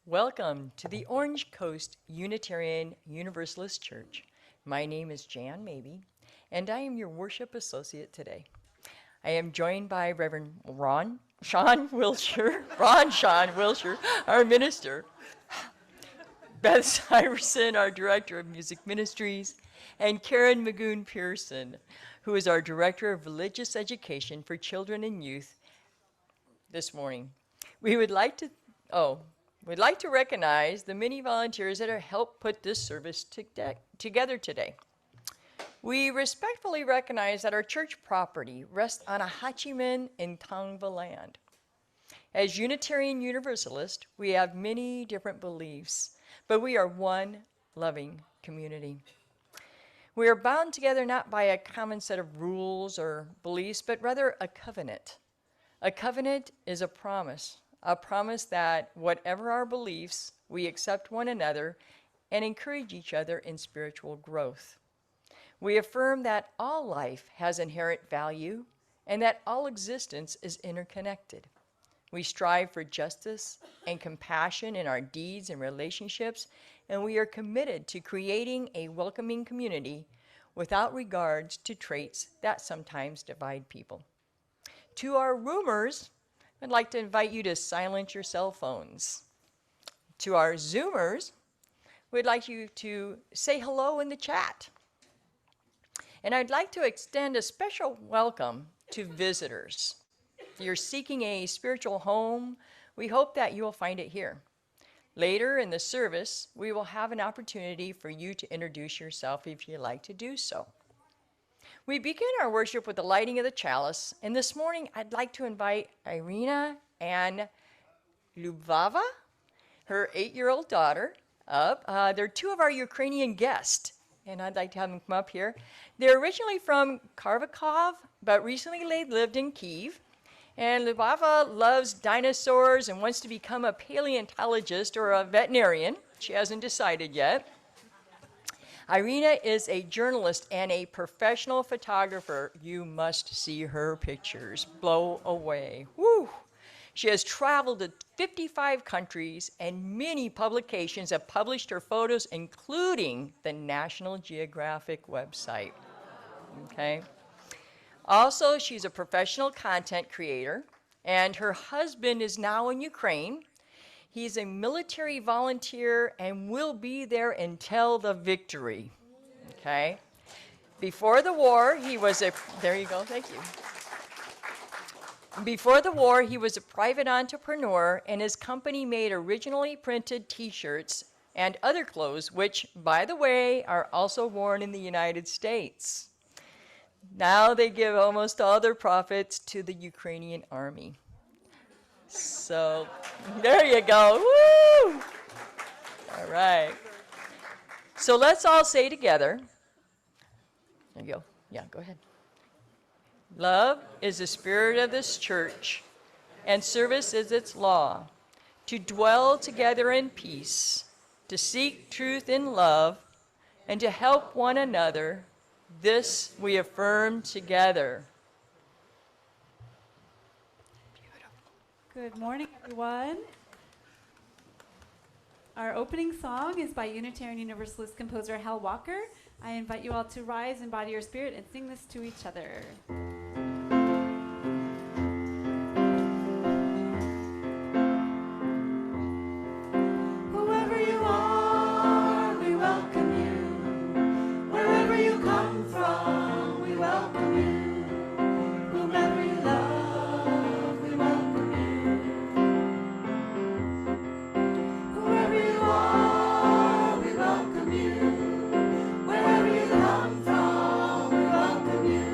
Welcome to the Orange Coast Unitarian Universalist Church. My name is Jan Mabey, and I am your worship associate today. I am joined by Reverend Sian Wiltshire, our minister, Beth Syverson, our director of music ministries, and Karen Magoon Pearson, who is our director of religious education for children and youth this morning. We'd like to recognize the many volunteers that have helped put this service together today. We respectfully recognize that our church property rests on a Hachiman and Tongva land. As Unitarian Universalists, we have many different beliefs, but we are one loving community. We are bound together not by a common set of rules or beliefs, but rather a covenant. A covenant is a promise that whatever our beliefs, we accept one another and encourage each other in spiritual growth. We affirm that all life has inherent value and that all existence is interconnected. We strive for justice and compassion in our deeds and relationships, and we are committed to creating a welcoming community without regards to traits that sometimes divide people. To our roomers, I'd like to invite you to silence your cell phones. To our Zoomers, we'd like you to say hello in the chat. And I'd like to extend a special welcome to visitors. If you're seeking a spiritual home, we hope that you will find it here. Later in the service, we will have an opportunity for you to introduce yourself if you'd like to do so. We begin our worship with the lighting of the chalice, and this morning I'd like to invite Irina and Lubava, her 8-year-old daughter, up. They're two of our Ukrainian guests, and I'd like to have them come up here. They're originally from Kharkov, but recently they lived in Kyiv. And Lubava loves dinosaurs and wants to become a paleontologist or a veterinarian. She hasn't decided yet. Irina is a journalist and a professional photographer. You must see her pictures. Blow away. Woo! She has traveled to 55 countries, and many publications have published her photos, including the National Geographic website. Okay? Also, she's a professional content creator, and her husband is now in Ukraine. He's a military volunteer and will be there until the victory. Okay? Before the war, there you go, thank you. Before the war, he was a private entrepreneur, and his company made originally printed t-shirts and other clothes, which, by the way, are also worn in the United States. Now they give almost all their profits to the Ukrainian army. So, there you go. Woo! All right. So let's all say together. There you go. Yeah, go ahead. Love is the spirit of this church, and service is its law. To dwell together in peace, to seek truth in love, and to help one another. This we affirm together. Good morning, everyone. Our opening song is by Unitarian Universalist composer Hal Walker. I invite you all to rise, embody your spirit, and sing this to each other. Whoever you are, we welcome you. Wherever you come from, we welcome you. Whomever you love, we welcome you. Whoever you are, we welcome you. Wherever you come from, we welcome you.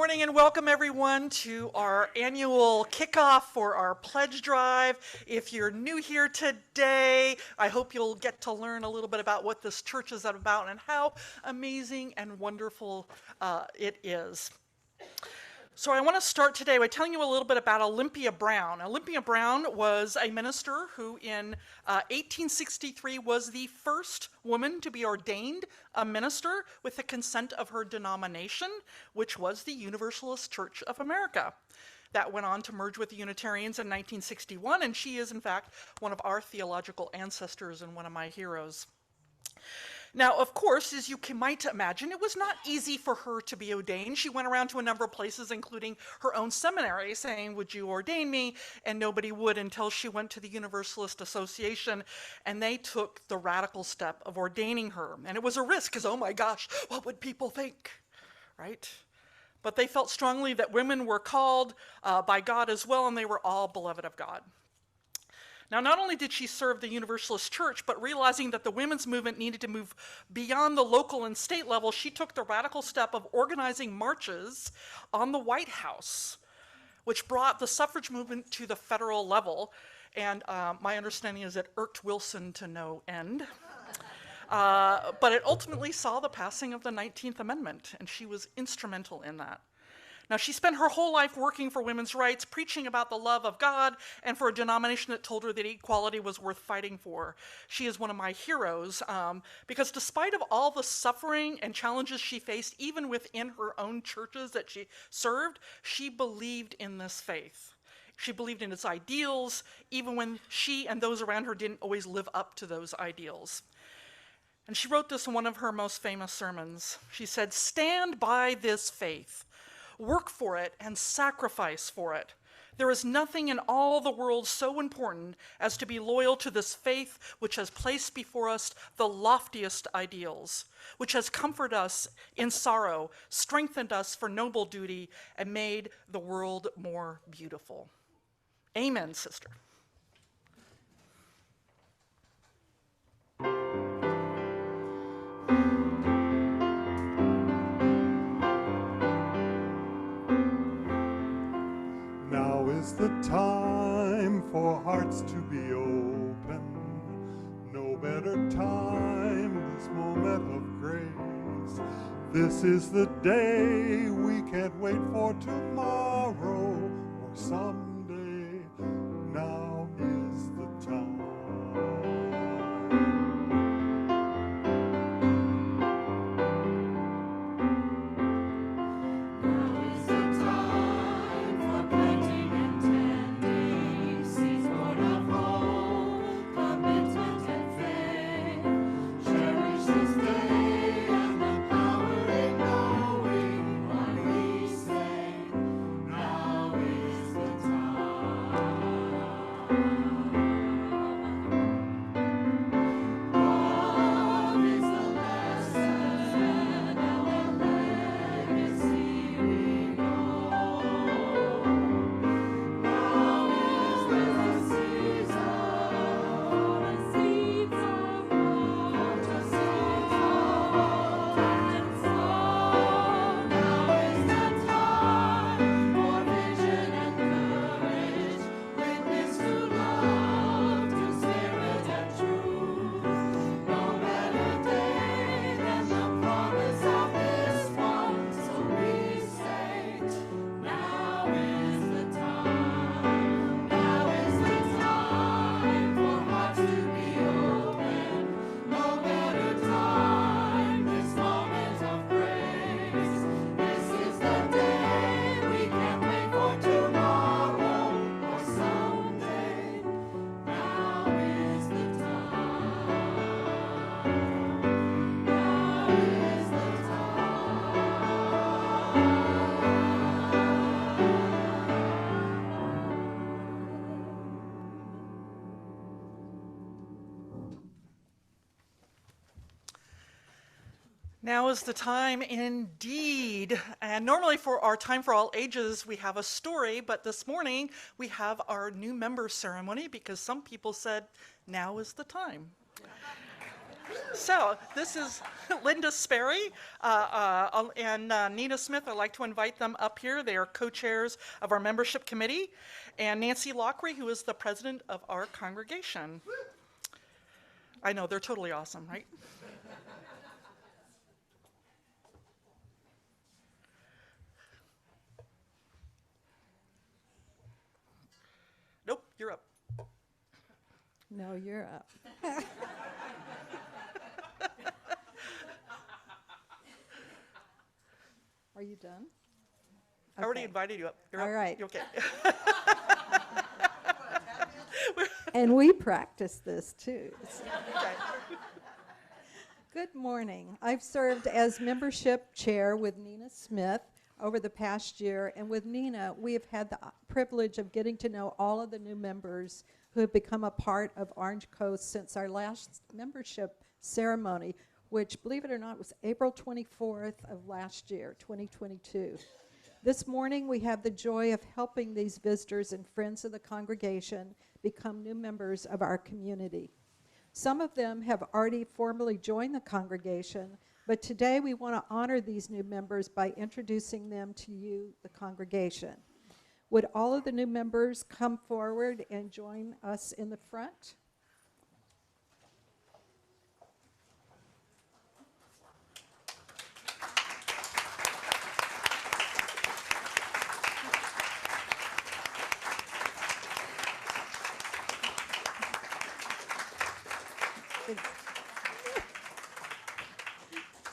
morning and welcome everyone to our annual kickoff for our pledge drive. If you're new here today, I hope you'll get to learn a little bit about what this church is about and how amazing and wonderful it is. So I want to start today by telling you a little bit about Olympia Brown. Olympia Brown was a minister who in 1863 was the first woman to be ordained a minister with the consent of her denomination, which was the Universalist Church of America. That went on to merge with the Unitarians in 1961, and she is in fact one of our theological ancestors and one of my heroes. Now, of course, as you might imagine, it was not easy for her to be ordained. She went around to a number of places, including her own seminary, saying, "Would you ordain me?" And nobody would until she went to the Universalist Association, and they took the radical step of ordaining her. And it was a risk, because, oh my gosh, what would people think, right? But they felt strongly that women were called by God as well, and they were all beloved of God. Now, not only did she serve the Universalist Church, but realizing that the women's movement needed to move beyond the local and state level, she took the radical step of organizing marches on the White House, which brought the suffrage movement to the federal level. And my understanding is it irked Wilson to no end. But it ultimately saw the passing of the 19th Amendment, and she was instrumental in that. Now, she spent her whole life working for women's rights, preaching about the love of God, and for a denomination that told her that equality was worth fighting for. She is one of my heroes, because despite of all the suffering and challenges she faced, even within her own churches that she served, she believed in this faith. She believed in its ideals, even when she and those around her didn't always live up to those ideals. And she wrote this in one of her most famous sermons. She said, "Stand by this faith. Work for it and sacrifice for it. There is nothing in all the world so important as to be loyal to this faith which has placed before us the loftiest ideals, which has comforted us in sorrow, strengthened us for noble duty, and made the world more beautiful." Amen, sister. Now is the time for hearts to be open. No better time, this moment of grace. This is the day we can't wait for tomorrow or someday. Now is the time. Now is the time indeed. And normally for our Time for All Ages, we have a story, but this morning we have our new member ceremony because some people said, now is the time. So this is Linda Sperry and Nina Smith. I'd like to invite them up here. They are co-chairs of our membership committee, and Nancy Lockery, who is the president of our congregation. I know, they're totally awesome, right? Nope, you're up. No, you're up. Are you done? I already Okay. invited you up. You're All up. right. You okay? And we practice this too. Okay. Good morning. I've served as membership chair with Nina Smith over the past year, and with Nina, we have had the privilege of getting to know all of the new members who have become a part of Orange Coast since our last membership ceremony, which, believe it or not, was April 24th of last year, 2022. This morning, we have the joy of helping these visitors and friends of the congregation become new members of our community. Some of them have already formally joined the congregation, but today we want to honor these new members by introducing them to you, the congregation. Would all of the new members come forward and join us in the front?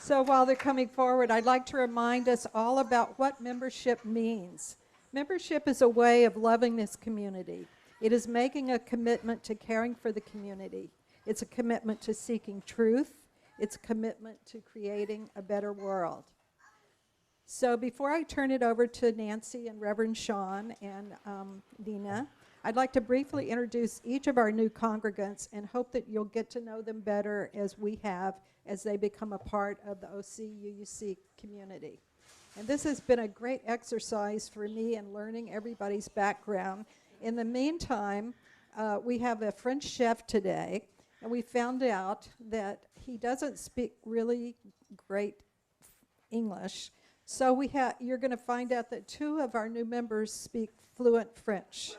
So while they're coming forward, I'd like to remind us all about what membership means. Membership is a way of loving this community. It is making a commitment to caring for the community. It's a commitment to seeking truth. It's a commitment to creating a better world. So before I turn it over to Nancy and Reverend Sean and Nina, I'd like to briefly introduce each of our new congregants and hope that you'll get to know them better as we have as they become a part of the OC-UUC community. And this has been a great exercise for me in learning everybody's background. In the meantime, we have a French chef today, and we found out that he doesn't speak really great English. So you're going to find out that 2 of our new members speak fluent French.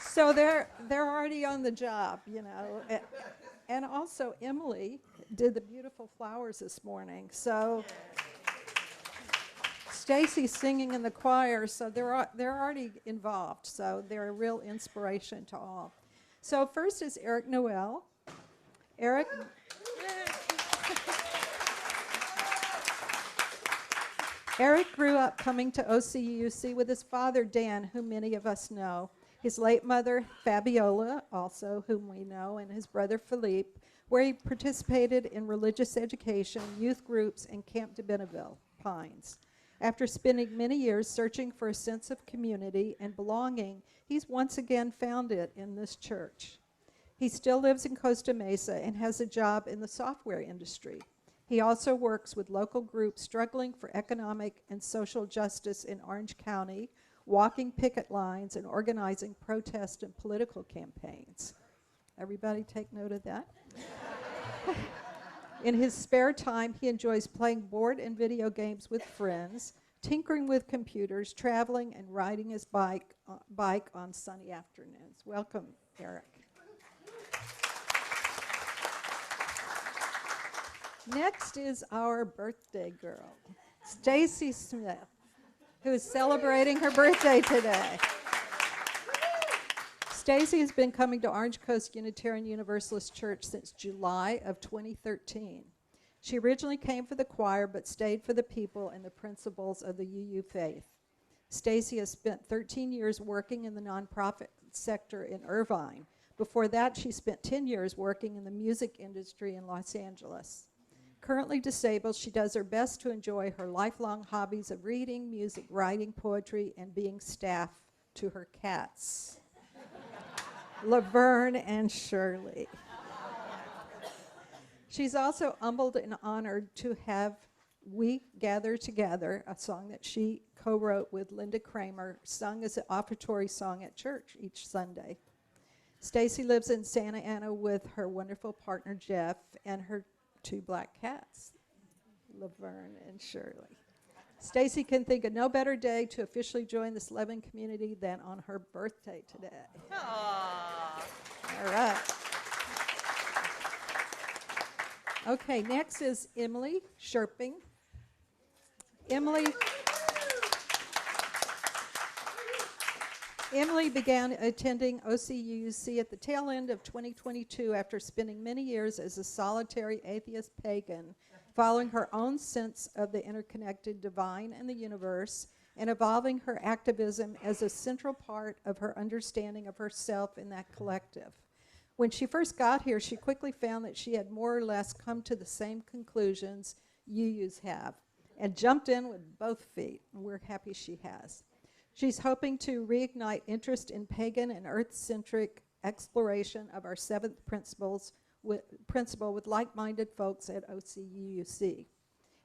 So they're already on the job, you know. And also Emily did the beautiful flowers this morning. So Stacy's singing in the choir, so they're already involved. So they're a real inspiration to all. So first is Eric Noel. Eric. Eric grew up coming to OCUC with his father, Dan, whom many of us know, his late mother, Fabiola, also, whom we know, and his brother, Philippe, where he participated in religious education, youth groups, and Camp de Benneville, Pines. After spending many years searching for a sense of community and belonging, he's once again found it in this church. He still lives in Costa Mesa and has a job in the software industry. He also works with local groups struggling for economic and social justice in Orange County, walking picket lines and organizing protest and political campaigns. Everybody take note of that? In his spare time, he enjoys playing board and video games with friends, tinkering with computers, traveling, and riding his bike on sunny afternoons. Welcome, Eric. Next is our birthday girl, Stacy Smith, who is celebrating her birthday today. Stacy has been coming to Orange Coast Unitarian Universalist Church since July of 2013. She originally came for the choir, but stayed for the people and the principles of the UU faith. Stacy has spent 13 years working in the nonprofit sector in Irvine. Before that, she spent 10 years working in the music industry in Los Angeles. Currently disabled, she does her best to enjoy her lifelong hobbies of reading, music, writing, poetry, and being staff to her cats, Laverne and Shirley. She's also humbled and honored to have We Gather Together, a song that she co-wrote with Linda Kramer, sung as an offertory song at church each Sunday. Stacy lives in Santa Ana with her wonderful partner Jeff and her 2 black cats, Laverne and Shirley. Stacy can think of no better day to officially join this loving community than on her birthday today. Aww. All right. Okay, next is Emily Sherping. Emily began attending OCUC at the tail end of 2022 after spending many years as a solitary atheist pagan, following her own sense of the interconnected divine and the universe, and evolving her activism as a central part of her understanding of herself in that collective. When she first got here, she quickly found that she had more or less come to the same conclusions UUs have, and jumped in with both feet, and we're happy she has. She's hoping to reignite interest in pagan and earth-centric exploration of our 7th principle with like-minded folks at OCUC.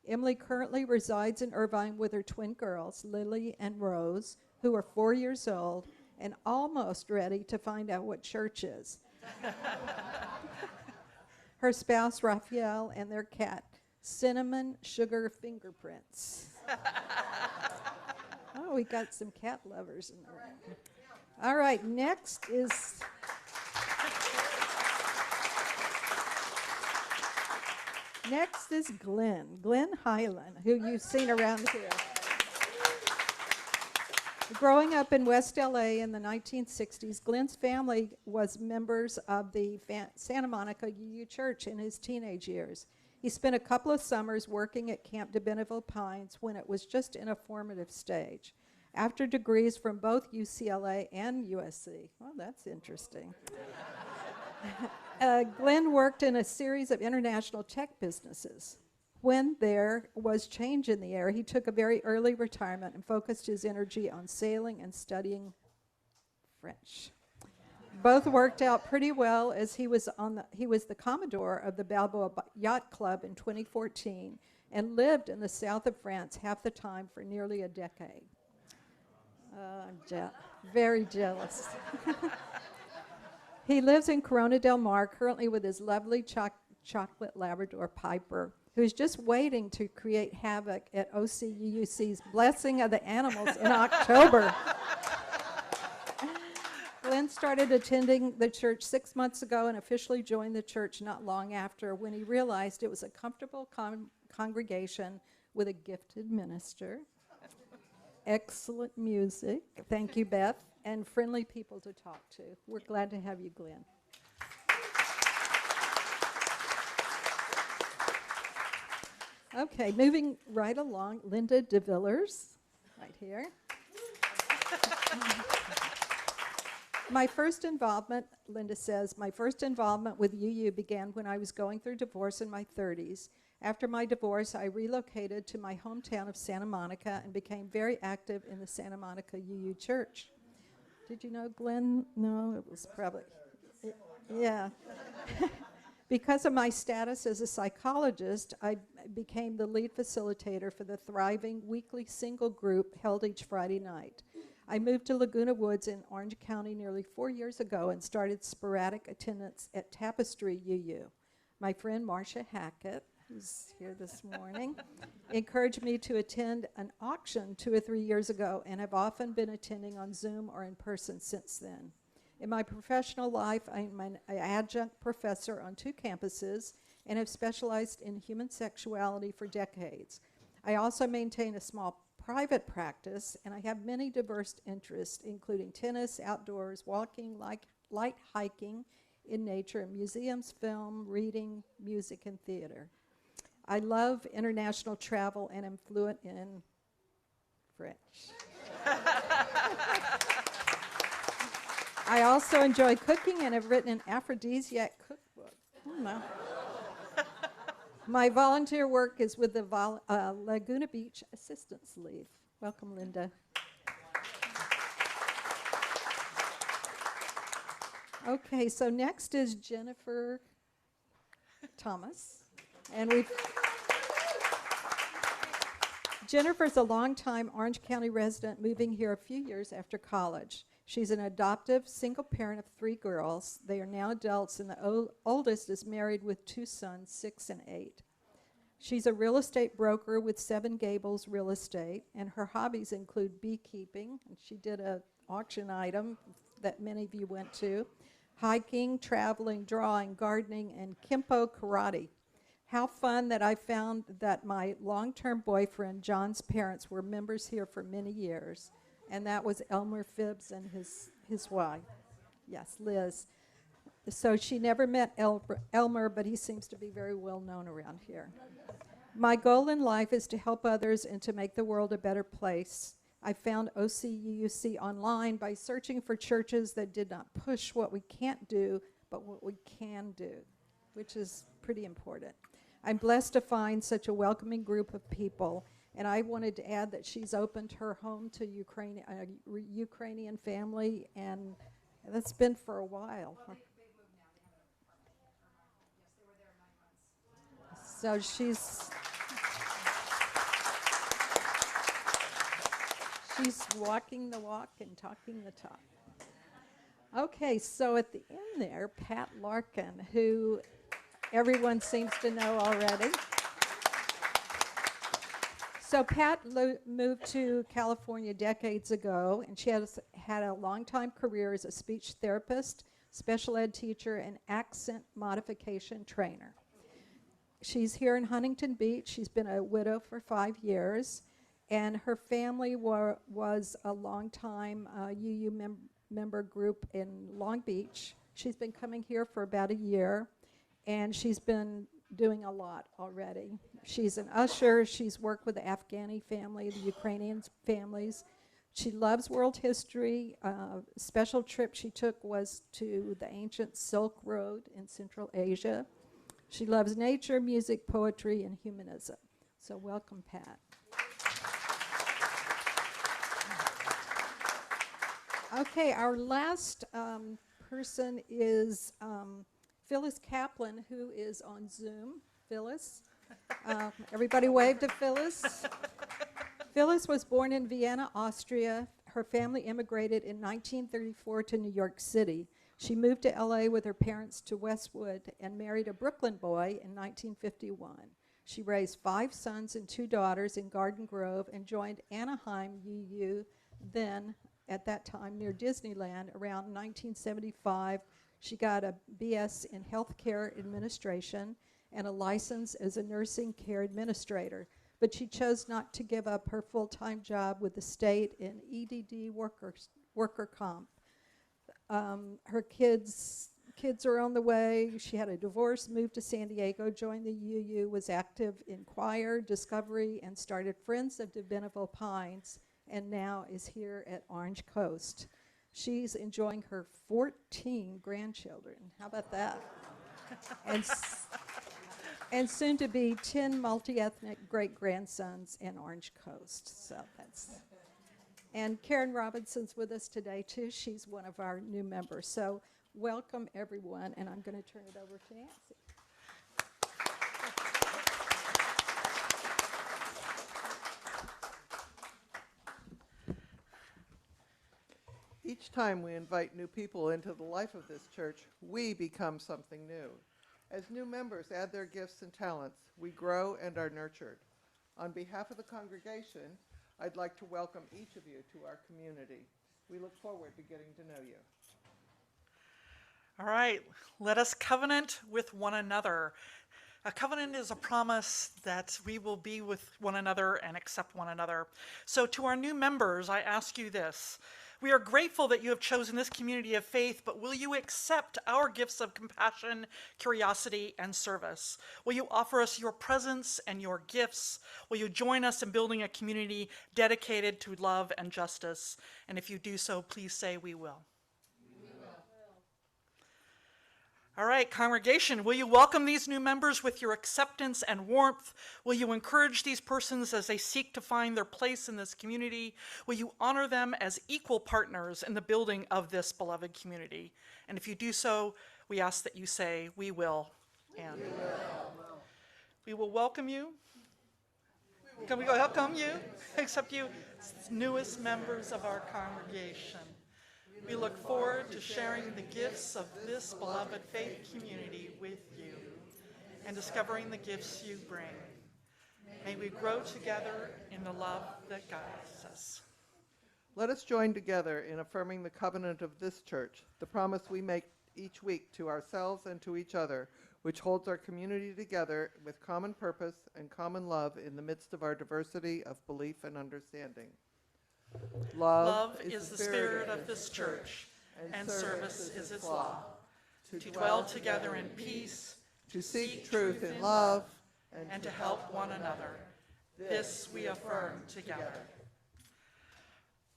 Emily currently resides in Irvine with her twin girls, Lily and Rose, who are 4 years old and almost ready to find out what church is. Her spouse, Raphael, and their cat, Cinnamon Sugar Fingerprints. Oh, we got some cat lovers in the room. All right, next is Glenn Hyland, who you've seen around here. Growing up in West LA in the 1960s, Glenn's family was members of the Santa Monica UU Church in his teenage years. He spent a couple of summers working at Camp de Benneville Pines when it was just in a formative stage. After degrees from both UCLA and USC, well, that's interesting. Glenn worked in a series of international tech businesses. When there was change in the air, he took a very early retirement and focused his energy on sailing and studying French. Both worked out pretty well as he was the Commodore of the Balboa Yacht Club in 2014 and lived in the south of France half the time for nearly a decade. I'm very jealous. He lives in Corona del Mar currently with his lovely chocolate Labrador Piper, who's just waiting to create havoc at OCUC's Blessing of the Animals in October. Glenn started attending the church 6 months ago and officially joined the church not long after when he realized it was a comfortable congregation with a gifted minister, excellent music, thank you, Beth, and friendly people to talk to. We're glad to have you, Glenn. Okay, moving right along, Linda DeVillers, right here. My first involvement, Linda says, my first involvement with UU began when I was going through divorce in my 30s. After my divorce, I relocated to my hometown of Santa Monica and became very active in the Santa Monica UU Church. Did you know Glenn? No, it was probably, yeah. Because of my status as a psychologist, I became the lead facilitator for the thriving weekly single group held each Friday night. I moved to Laguna Woods in Orange County nearly 4 years ago and started sporadic attendance at Tapestry UU. My friend Marcia Hackett, who's here this morning, encouraged me to attend an auction 2 or 3 years ago and have often been attending on Zoom or in person since then. In my professional life, I'm an adjunct professor on 2 campuses and have specialized in human sexuality for decades. I also maintain a small private practice, and I have many diverse interests, including tennis, outdoors, walking, light hiking in nature, museums, film, reading, music, and theater. I love international travel and am fluent in French. I also enjoy cooking and have written an aphrodisiac cookbook. No. My volunteer work is with the Laguna Beach Assistance League. Welcome, Linda. Okay, so next is Jennifer Thomas. And Jennifer's a longtime Orange County resident moving here a few years after college. She's an adoptive single parent of 3 girls. They are now adults, and the oldest is married with 2 sons, 6 and 8. She's a real estate broker with 7 Gables Real Estate, and her hobbies include beekeeping, and she did an auction item that many of you went to, hiking, traveling, drawing, gardening, and Kempo karate. How fun that I found that my long-term boyfriend, John's parents, were members here for many years, and that was Elmer Phibbs and his wife. Yes, Liz. So she never met Elmer, but he seems to be very well known around here. My goal in life is to help others and to make the world a better place. I found OCUC online by searching for churches that did not push what we can't do, but what we can do, which is pretty important. I'm blessed to find such a welcoming group of people, and I wanted to add that she's opened her home to Ukrainian family, and that's been for a while. So she's walking the walk and talking the talk. Okay, so at the end there, Pat Larkin, who everyone seems to know already. So Pat moved to California decades ago, and she has had a long-time career as a speech therapist, special ed teacher, and accent modification trainer. She's here in Huntington Beach. She's been a widow for 5 years, and her family was a long-time UU member group in Long Beach. She's been coming here for about a year, and she's been doing a lot already. She's an usher. She's worked with the Afghani family, the Ukrainian families. She loves world history. A special trip she took was to the ancient Silk Road in Central Asia. She loves nature, music, poetry, and humanism. So welcome, Pat. Okay, our last person is Phyllis Kaplan, who is on Zoom. Phyllis. Everybody wave to Phyllis. Phyllis was born in Vienna, Austria. Her family immigrated in 1934 to New York City. She moved to LA with her parents to Westwood and married a Brooklyn boy in 1951. She raised 5 sons and 2 daughters in Garden Grove and joined Anaheim UU, then at that time near Disneyland, around 1975. She got a BS in healthcare administration and a license as a nursing care administrator, but she chose not to give up her full-time job with the state in EDD worker comp. Her kids are on the way. She had a divorce, moved to San Diego, joined the UU, was active in choir, discovery, and started Friends of Diviniville Pines, and now is here at Orange Coast. She's enjoying her 14 grandchildren. How about that? And soon to be 10 multi-ethnic great-grandsons in Orange Coast. So that's... And Karen Robinson's with us today, too. She's one of our new members. So welcome, everyone, and I'm going to turn it over to Nancy. Each time we invite new people into the life of this church, we become something new. As new members add their gifts and talents, we grow and are nurtured. On behalf of the congregation, I'd like to welcome each of you to our community. We look forward to getting to know you. All right, let us covenant with one another. A covenant is a promise that we will be with one another and accept one another. So to our new members, I ask you this. We are grateful that you have chosen this community of faith, but will you accept our gifts of compassion, curiosity, and service? Will you offer us your presence and your gifts? Will you join us in building a community dedicated to love and justice? And if you do so, please say we will. All right, congregation, will you welcome these new members with your acceptance and warmth? Will you encourage these persons as they seek to find their place in this community? Will you honor them as equal partners in the building of this beloved community? And if you do so, we ask that you say, we will. And we will welcome you. Can we welcome you? Accept you as newest members of our congregation. We look forward to sharing the gifts of this beloved faith community with you and discovering the gifts you bring. May we grow together in the love that guides us. Let us join together in affirming the covenant of this church, the promise we make each week to ourselves and to each other, which holds our community together with common purpose and common love in the midst of our diversity of belief and understanding. Love is the spirit of this church, and service is its law. To dwell together in peace, to seek truth in love, and to help one another. This we affirm together.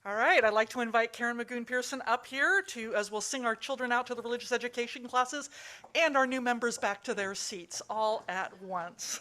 All right, I'd like to invite Karen Magoon-Pearson up here as we'll sing our children out to the religious education classes and our new members back to their seats, all at once.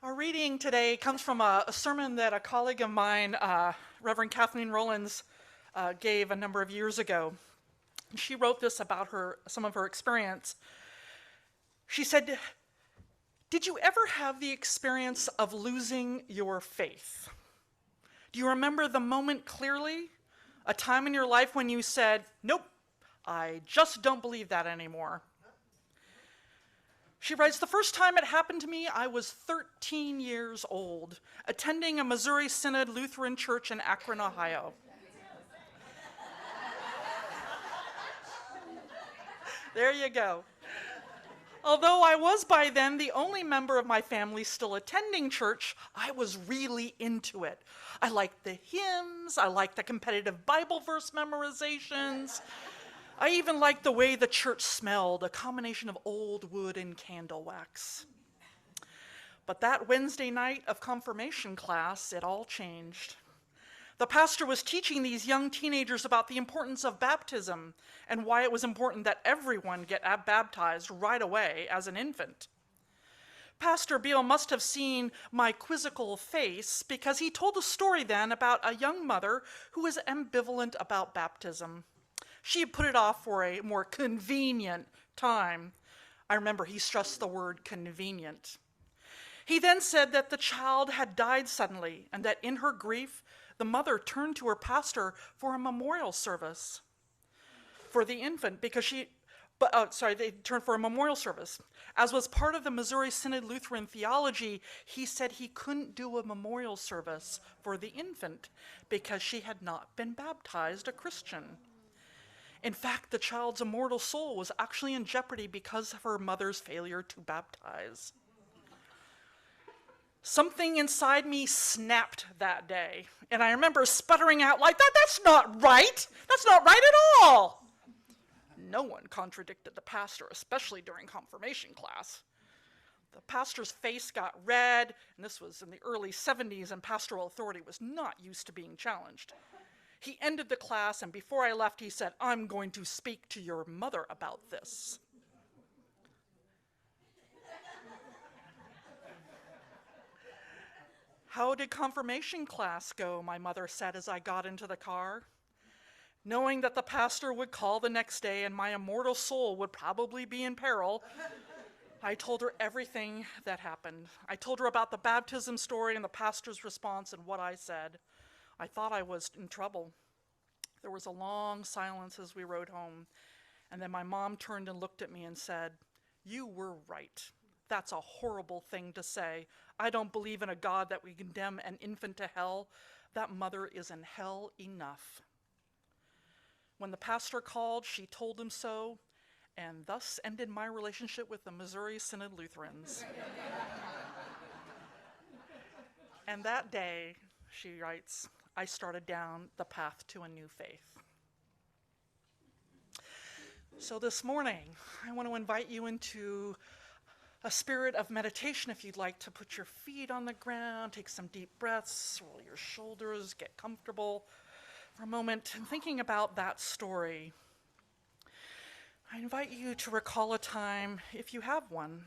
Our reading today comes from a sermon that a colleague of mine, Reverend Kathleen Rollins, gave a number of years ago. She wrote this about some of her experience. She said, "Did you ever have the experience of losing your faith? Do you remember the moment clearly? A time in your life when you said, 'Nope, I just don't believe that anymore.'" She writes, "The first time it happened to me, I was 13 years old, attending a Missouri Synod Lutheran church in Akron, Ohio. There you go. Although I was by then the only member of my family still attending church, I was really into it. I liked the hymns, I liked the competitive Bible verse memorizations. I even liked the way the church smelled, a combination of old wood and candle wax. But that Wednesday night of confirmation class, it all changed. The pastor was teaching these young teenagers about the importance of baptism and why it was important that everyone get baptized right away as an infant. Pastor Beal must have seen my quizzical face because he told a story then about a young mother who was ambivalent about baptism. She had put it off for a more convenient time. I remember he stressed the word convenient. He then said that the child had died suddenly and that in her grief, the mother turned to her pastor for a memorial service for the infant they turned for a memorial service. As was part of the Missouri Synod Lutheran theology, he said he couldn't do a memorial service for the infant because she had not been baptized a Christian. In fact, the child's immortal soul was actually in jeopardy because of her mother's failure to baptize. Something inside me snapped that day, and I remember sputtering out like, that's not right! That's not right at all! No one contradicted the pastor, especially during confirmation class. The pastor's face got red, and this was in the early 70s, and pastoral authority was not used to being challenged. He ended the class, and before I left, he said, "I'm going to speak to your mother about this." "How did confirmation class go?" my mother said as I got into the car. Knowing that the pastor would call the next day and my immortal soul would probably be in peril, I told her everything that happened. I told her about the baptism story and the pastor's response and what I said. I thought I was in trouble. There was a long silence as we rode home, and then my mom turned and looked at me and said, "You were right. That's a horrible thing to say. I don't believe in a God that we condemn an infant to hell. That mother is in hell enough." When the pastor called, she told him so, and thus ended my relationship with the Missouri Synod Lutherans. And that day, she writes, I started down the path to a new faith. So this morning, I want to invite you into a spirit of meditation. If you'd like to put your feet on the ground, take some deep breaths, roll your shoulders, get comfortable for a moment, and thinking about that story, I invite you to recall a time, if you have one,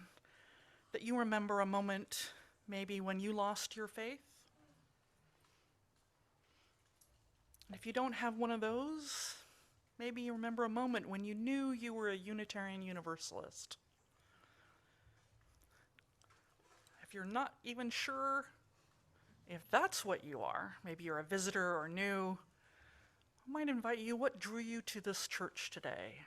that you remember a moment maybe when you lost your faith. And if you don't have one of those, maybe you remember a moment when you knew you were a Unitarian Universalist. If you're not even sure if that's what you are, maybe you're a visitor or new, I might invite you, what drew you to this church today?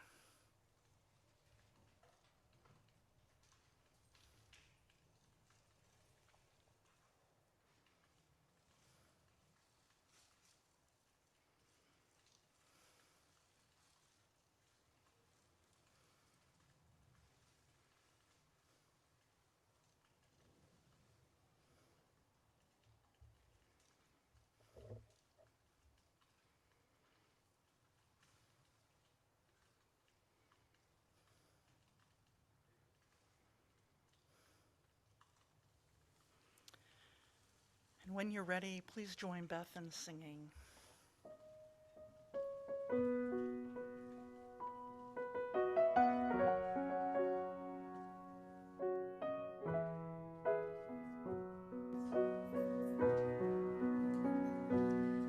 And when you're ready, please join Beth in singing.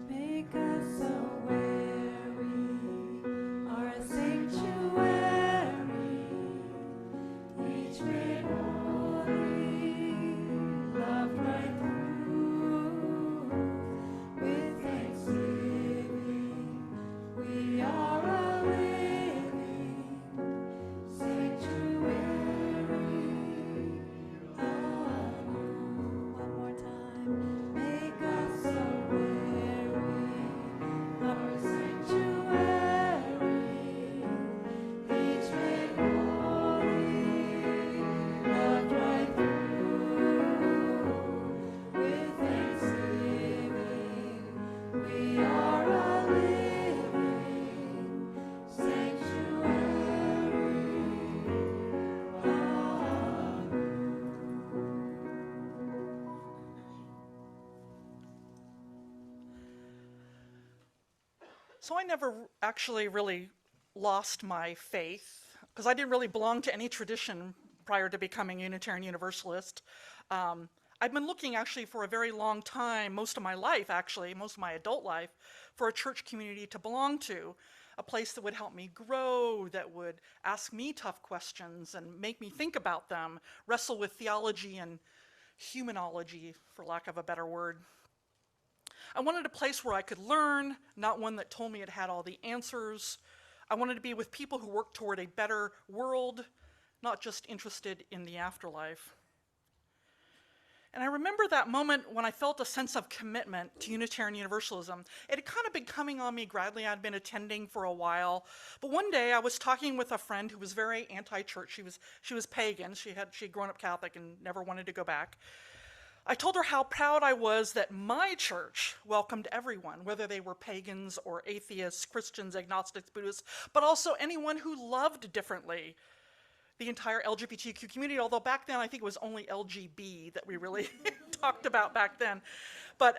Make us aware we are a sanctuary, each made holy, loved right through. With thanksgiving, we are a living sanctuary. One more time. Make us aware we are a sanctuary, each made holy, loved right through. With thanksgiving, we are a living sanctuary. So I never actually really lost my faith, because I didn't really belong to any tradition prior to becoming Unitarian Universalist. I've been looking actually for a very long time, most of my life actually, most of my adult life, for a church community to belong to, a place that would help me grow, that would ask me tough questions and make me think about them, wrestle with theology and humanology, for lack of a better word. I wanted a place where I could learn, not one that told me it had all the answers. I wanted to be with people who worked toward a better world, not just interested in the afterlife. And I remember that moment when I felt a sense of commitment to Unitarian Universalism. It had kind of been coming on me gradually. I'd been attending for a while. But one day I was talking with a friend who was very anti-church. She was pagan. She'd grown up Catholic and never wanted to go back. I told her how proud I was that my church welcomed everyone, whether they were pagans or atheists, Christians, agnostics, Buddhists, but also anyone who loved differently, the entire LGBTQ community, although back then I think it was only LGB that we really talked about back then. But,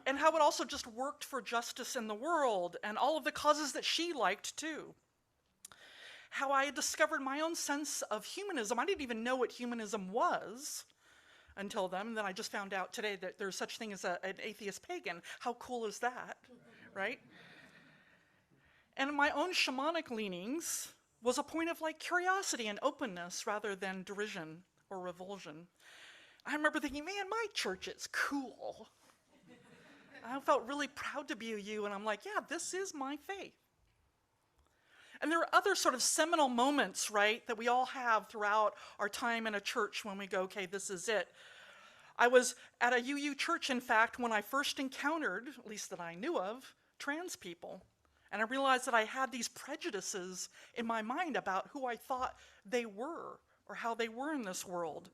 and how it also just worked for justice in the world and all of the causes that she liked too. How I had discovered my own sense of humanism. I didn't even know what humanism was until then, and then I just found out today that there's such thing as an atheist pagan. How cool is that, right? And my own shamanic leanings was a point of like curiosity and openness rather than derision or revulsion. I remember thinking, man, my church is cool. I felt really proud to be a U, and I'm like, yeah, this is my faith. And there are other sort of seminal moments, right, that we all have throughout our time in a church when we go, okay, this is it. I was at a UU church, in fact, when I first encountered, at least that I knew of, trans people. And I realized that I had these prejudices in my mind about who I thought they were or how they were in this world.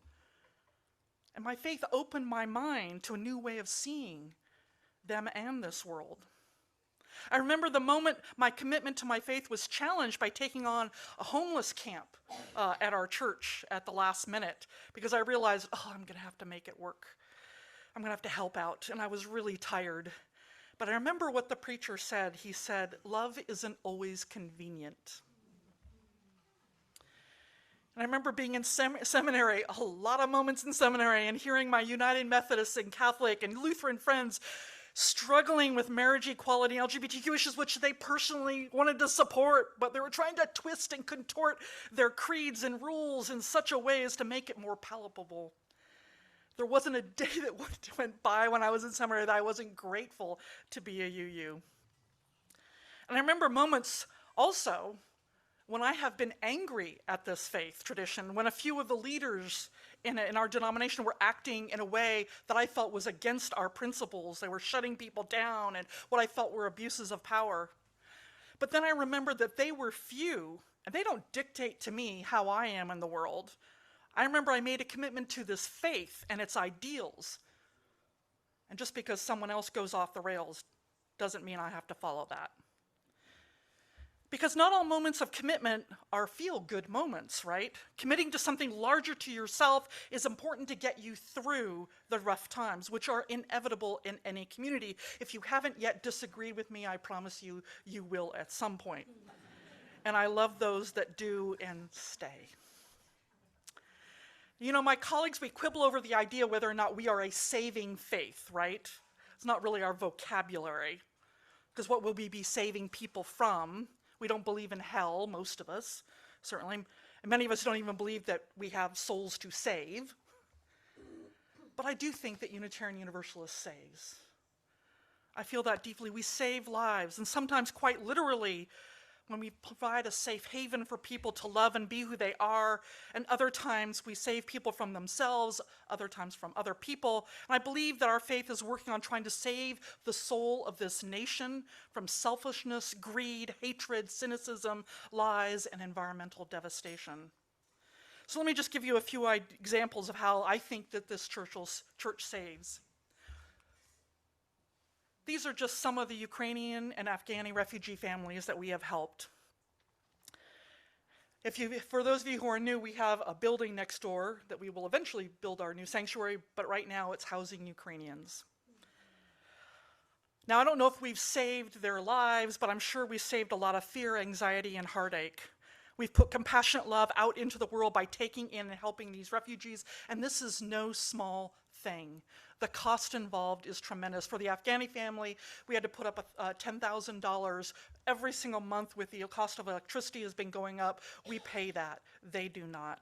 And my faith opened my mind to a new way of seeing them and this world. I remember the moment my commitment to my faith was challenged by taking on a homeless camp at our church at the last minute, because I realized, I'm going to have to make it work. I'm going to have to help out, and I was really tired. But I remember what the preacher said. He said, "Love isn't always convenient." And I remember being in seminary, a lot of moments in seminary, and hearing my United Methodist and Catholic and Lutheran friends struggling with marriage equality and LGBTQ issues, which they personally wanted to support, but they were trying to twist and contort their creeds and rules in such a way as to make it more palatable. There wasn't a day that went by when I was in seminary that I wasn't grateful to be a UU. And I remember moments also when I have been angry at this faith tradition, when a few of the leaders in our denomination were acting in a way that I felt was against our principles. They were shutting people down and what I felt were abuses of power. But then I remembered that they were few, and they don't dictate to me how I am in the world. I remember I made a commitment to this faith and its ideals. And just because someone else goes off the rails doesn't mean I have to follow that. Because not all moments of commitment are feel-good moments, right? Committing to something larger to yourself is important to get you through the rough times, which are inevitable in any community. If you haven't yet disagreed with me, I promise you, you will at some point. And I love those that do and stay. You know, my colleagues, we quibble over the idea whether or not we are a saving faith, right? It's not really our vocabulary. Because what will we be saving people from? We don't believe in hell, most of us, certainly. And many of us don't even believe that we have souls to save. But I do think that Unitarian Universalist saves. I feel that deeply. We save lives, and sometimes quite literally, when we provide a safe haven for people to love and be who they are, and other times we save people from themselves, other times from other people. And I believe that our faith is working on trying to save the soul of this nation from selfishness, greed, hatred, cynicism, lies, and environmental devastation. So let me just give you a few examples of how I think that this church saves. These are just some of the Ukrainian and Afghani refugee families that we have helped. For those of you who are new, we have a building next door that we will eventually build our new sanctuary, but right now it's housing Ukrainians. Now, I don't know if we've saved their lives, but I'm sure we've saved a lot of fear, anxiety, and heartache. We've put compassionate love out into the world by taking in and helping these refugees, and this is no small thing. The cost involved is tremendous. For the Afghani family, we had to put up $10,000 every single month. With the cost of electricity has been going up. We pay that. They do not.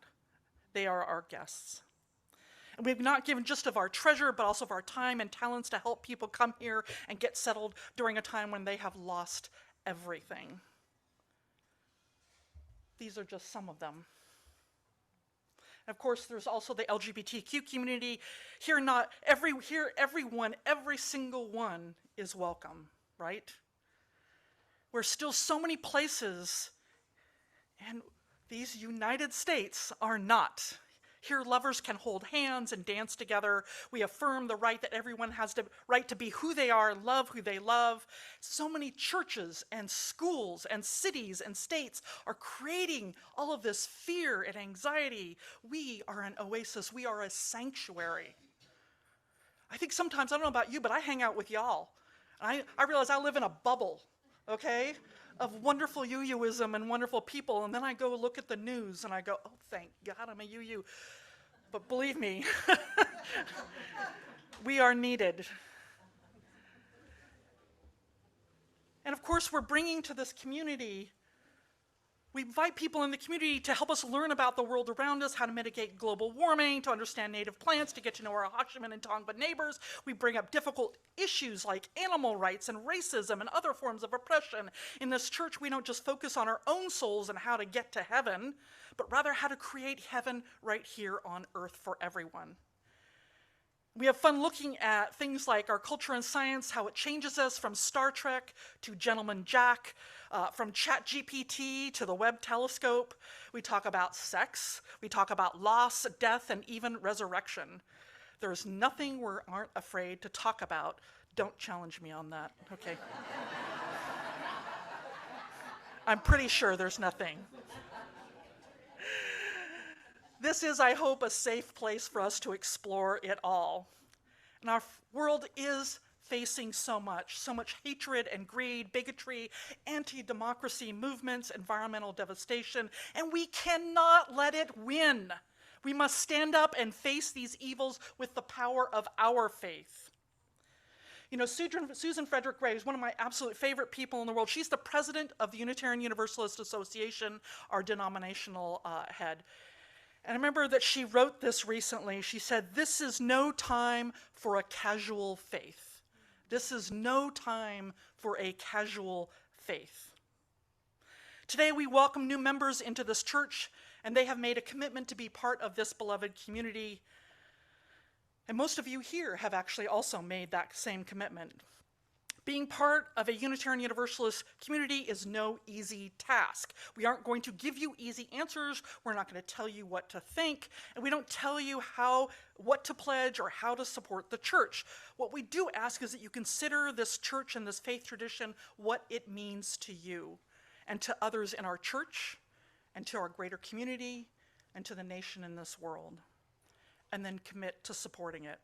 They are our guests. And we've not given just of our treasure, but also of our time and talents to help people come here and get settled during a time when they have lost everything. These are just some of them. And of course, there's also the LGBTQ community. Here, everyone, every single one is welcome, right? We're still so many places, and these United States are not. Here, lovers can hold hands and dance together. We affirm the right that everyone has the right to be who they are and love who they love. So many churches and schools and cities and states are creating all of this fear and anxiety. We are an oasis. We are a sanctuary. I think sometimes, I don't know about you, but I hang out with y'all. I realize I live in a bubble, okay, of wonderful UUism and wonderful people, and then I go look at the news and I go, oh, thank God I'm a UU. But believe me, we are needed. And of course, we're bringing to this community, we invite people in the community to help us learn about the world around us, how to mitigate global warming, to understand native plants, to get to know our Hachiman and Tongva neighbors. We bring up difficult issues like animal rights and racism and other forms of oppression. In this church, we don't just focus on our own souls and how to get to heaven, but rather how to create heaven right here on earth for everyone. We have fun looking at things like our culture and science, how it changes us from Star Trek to Gentleman Jack, from ChatGPT to the Webb telescope. We talk about sex, we talk about loss, death, and even resurrection. There's nothing we aren't afraid to talk about Don't challenge me on that, okay? I'm pretty sure there's nothing. This is, I hope, a safe place for us to explore it all. And our world is facing so much hatred and greed, bigotry, anti-democracy movements, environmental devastation, and we cannot let it win. We must stand up and face these evils with the power of our faith. You know, Susan Frederick Gray is one of my absolute favorite people in the world. She's the president of the Unitarian Universalist Association, our denominational head. And I remember that she wrote this recently. She said, "This is no time for a casual faith. This is no time for a casual faith." Today we welcome new members into this church, and they have made a commitment to be part of this beloved community. And most of you here have actually also made that same commitment. Being part of a Unitarian Universalist community is no easy task. We aren't going to give you easy answers. We're not going to tell you what to think, and we don't tell you what to pledge or how to support the church. What we do ask is that you consider this church and this faith tradition, what it means to you and to others in our church and to our greater community and to the nation in this world, and then commit to supporting it.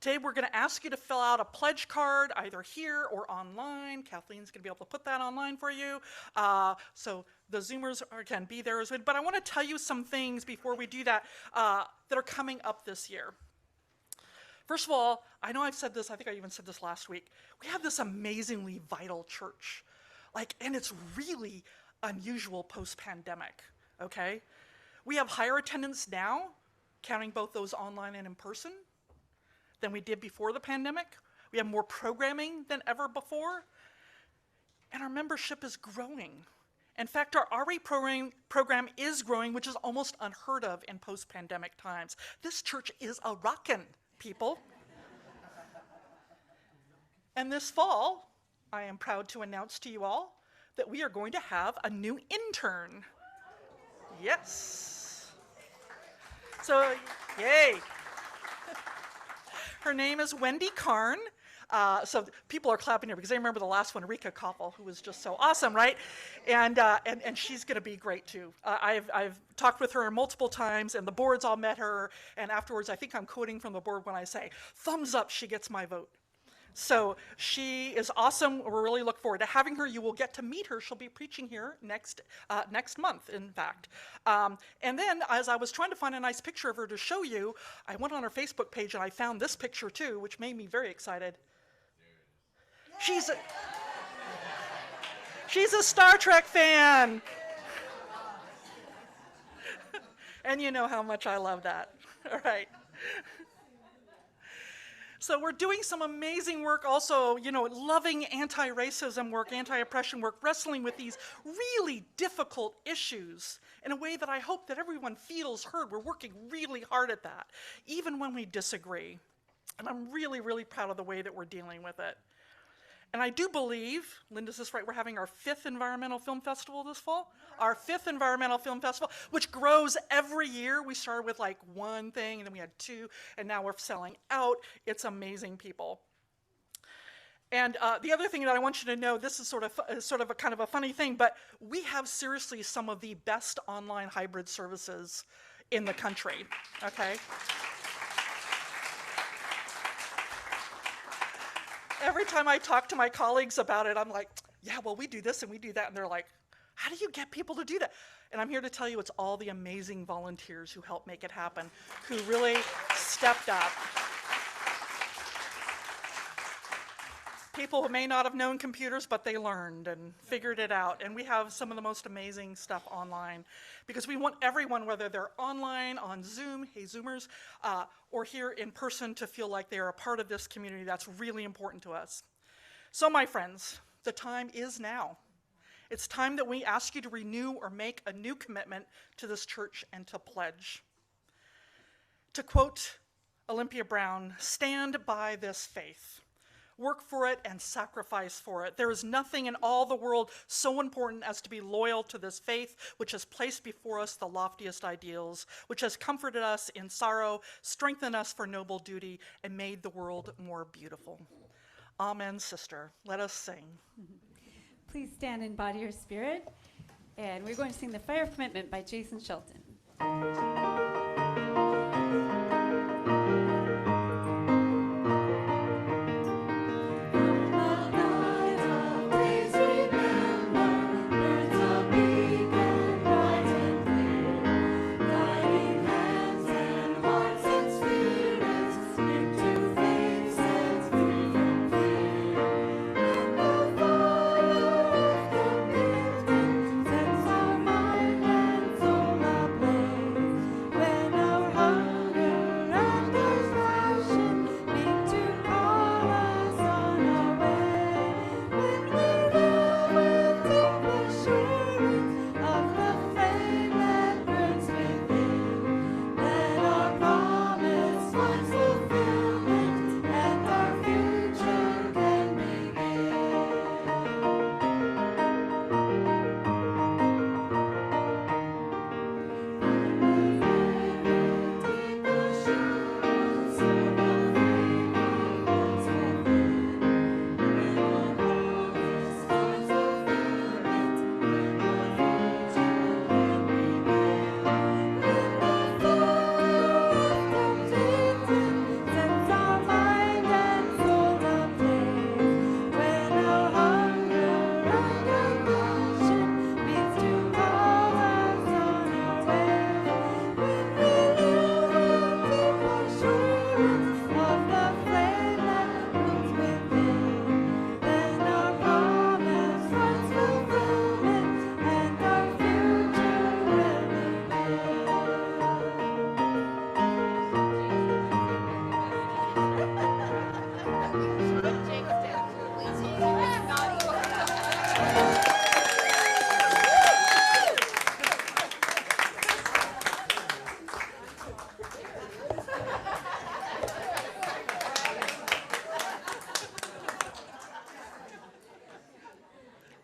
Today we're going to ask you to fill out a pledge card, either here or online. Kathleen's going to be able to put that online for you. So the Zoomers can be there as well. But I want to tell you some things before we do that that are coming up this year. First of all, I know I've said this, I think I even said this last week. We have this amazingly vital church. And it's really unusual post-pandemic, okay? We have higher attendance now, counting both those online and in person, than we did before the pandemic. We have more programming than ever before, and our membership is growing. In fact, our RE program is growing, which is almost unheard of in post-pandemic times. This church is a rockin', people. And this fall, I am proud to announce to you all that we are going to have a new intern. Yes. So, yay. Her name is Wendy Karn. So people are clapping here because they remember the last one, Rika Koppel, who was just so awesome, right? And she's going to be great too. I've talked with her multiple times, and the boards all met her. And afterwards, I think I'm quoting from the board when I say, "Thumbs up, she gets my vote." So she is awesome. We're really looking forward to having her. You will get to meet her. She'll be preaching here next month, in fact. And then, as I was trying to find a nice picture of her to show you, I went on her Facebook page and I found this picture too, which made me very excited. She's a Star Trek fan. And you know how much I love that. All right. So we're doing some amazing work also, loving anti-racism work, anti-oppression work, wrestling with these really difficult issues in a way that I hope that everyone feels heard. We're working really hard at that, even when we disagree. And I'm really, really proud of the way that we're dealing with it. And I do believe, Linda's this right, we're having our 5th Environmental Film Festival this fall. Our 5th Environmental Film Festival, which grows every year. We started with like 1 thing, and then we had 2, and now we're selling out. It's amazing, people. And the other thing that I want you to know, this is sort of a kind of a funny thing, but we have seriously some of the best online hybrid services in the country, okay? Every time I talk to my colleagues about it, I'm like, yeah, well, we do this and we do that. And they're like, how do you get people to do that? And I'm here to tell you it's all the amazing volunteers who help make it happen, who really stepped up. People who may not have known computers, but they learned and figured it out. And we have some of the most amazing stuff online because we want everyone, whether they're online, on Zoom, hey Zoomers, or here in person, to feel like they are a part of this community. That's really important to us. So my friends, the time is now. It's time that we ask you to renew or make a new commitment to this church and to pledge. To quote Olympia Brown, "Stand by this faith. Work for it and sacrifice for it. There is nothing in all the world so important as to be loyal to this faith, which has placed before us the loftiest ideals, which has comforted us in sorrow, strengthened us for noble duty, and made the world more beautiful." Amen, sister. Let us sing. Please stand in body or spirit. And we're going to sing The Fire of Commitment by Jason Shelton.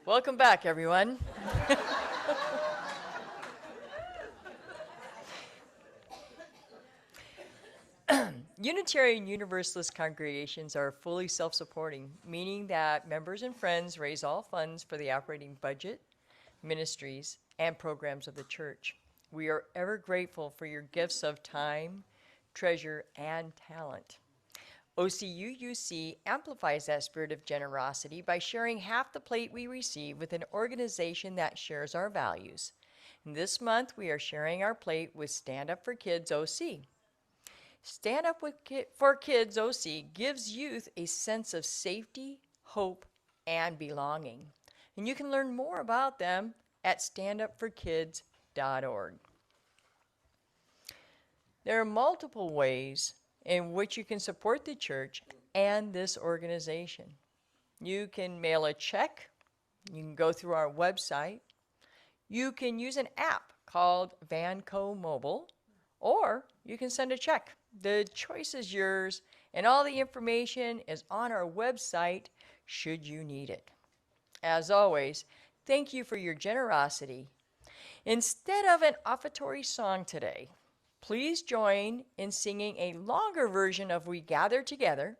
Welcome back, everyone. Unitarian Universalist congregations are fully self-supporting, meaning that members and friends raise all funds for the operating budget, ministries, and programs of the church. We are ever grateful for your gifts of time, treasure, and talent. OCUUC amplifies that spirit of generosity by sharing half the plate we receive with an organization that shares our values. And this month, we are sharing our plate with Stand Up for Kids OC. Stand Up for Kids OC gives youth a sense of safety, hope, and belonging. And you can learn more about them at standupforkids.org. There are multiple ways in which you can support the church and this organization. You can mail a check. You can go through our website. You can use an app called Vanco Mobile, or you can send a check. The choice is yours, and all the information is on our website should you need it. As always, thank you for your generosity. Instead of an offertory song today, please join in singing a longer version of We Gather Together,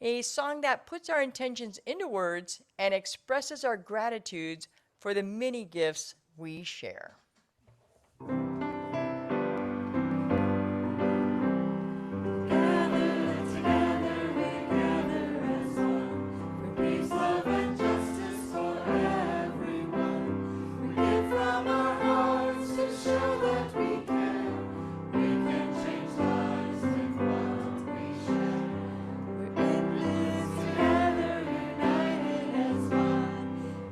a song that puts our intentions into words and expresses our gratitudes for the many gifts we share.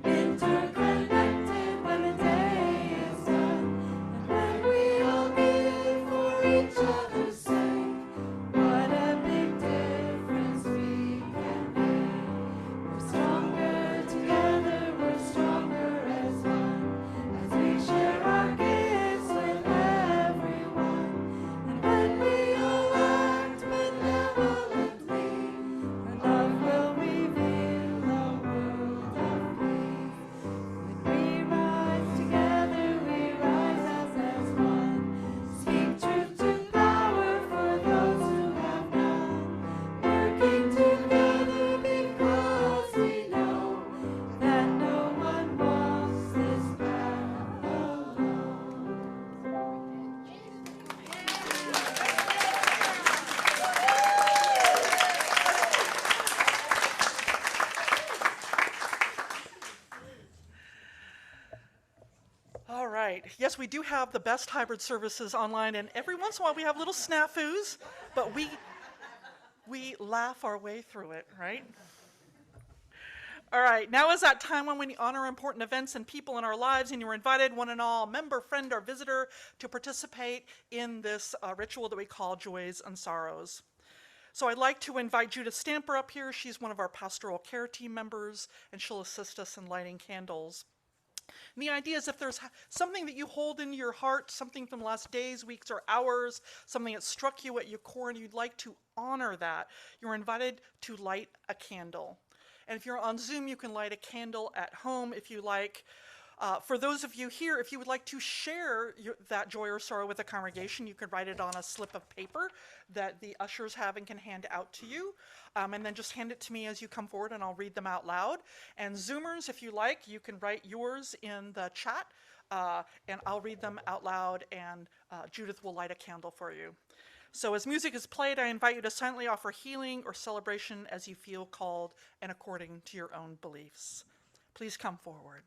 Interconnected when the day is right. Yes, we do have the best hybrid services online, and every once in a while we have little snafus, but we laugh our way through it, right? All right, now is that time when we honor important events and people in our lives, and you're invited, one and all, member, friend, or visitor, to participate in this ritual that we call Joys and Sorrows. So I'd like to invite Judith Stamper up here. She's one of our pastoral care team members, and she'll assist us in lighting candles. And the idea is if there's something that you hold in your heart, something from the last days, weeks, or hours, something that struck you at your core and you'd like to honor that, you're invited to light a candle. And if you're on Zoom, you can light a candle at home if you like. For those of you here, if you would like to share that joy or sorrow with the congregation, you could write it on a slip of paper that the ushers have and can hand out to you. And then just hand it to me as you come forward and I'll read them out loud. And Zoomers, if you like, you can write yours in the chat and I'll read them out loud and Judith will light a candle for you. So as music is played, I invite you to silently offer healing or celebration as you feel called and according to your own beliefs. Please come forward.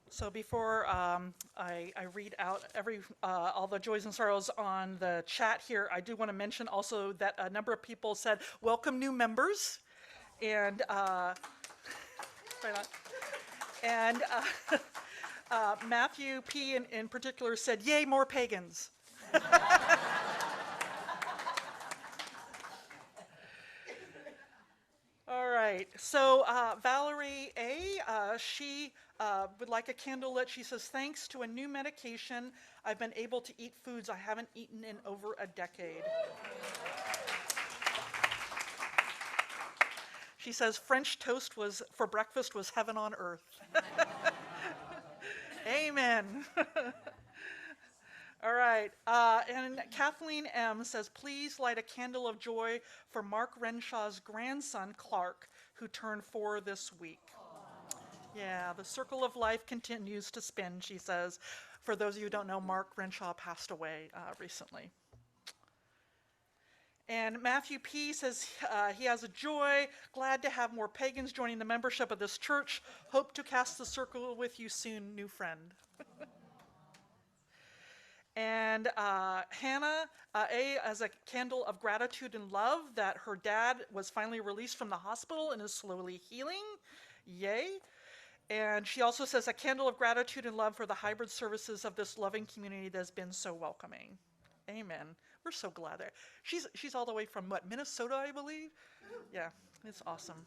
So before I read out all the joys and sorrows on the chat here, I do want to mention also that a number of people said, welcome new members. And, Matthew P. in particular said, yay, more pagans. All right, so Valerie A., she would like a candle lit. She says, thanks to a new medication, I've been able to eat foods I haven't eaten in over a decade. She says, French toast for breakfast was heaven on earth. Amen. All right, and Kathleen M. says, please light a candle of joy for Mark Renshaw's grandson, Clark, who turned 4 this week. Yeah, the circle of life continues to spin, she says. For those of you who don't know, Mark Renshaw passed away recently. And Matthew P. says he has a joy, glad to have more pagans joining the membership of this church. Hope to cast the circle with you soon, new friend. And Hannah A. as a candle of gratitude and love that her dad was finally released from the hospital and is slowly healing. Yay. And she also says a candle of gratitude and love for the hybrid services of this loving community that has been so welcoming. Amen. We're so glad there. She's all the way from what, Minnesota, I believe? Yeah, it's awesome.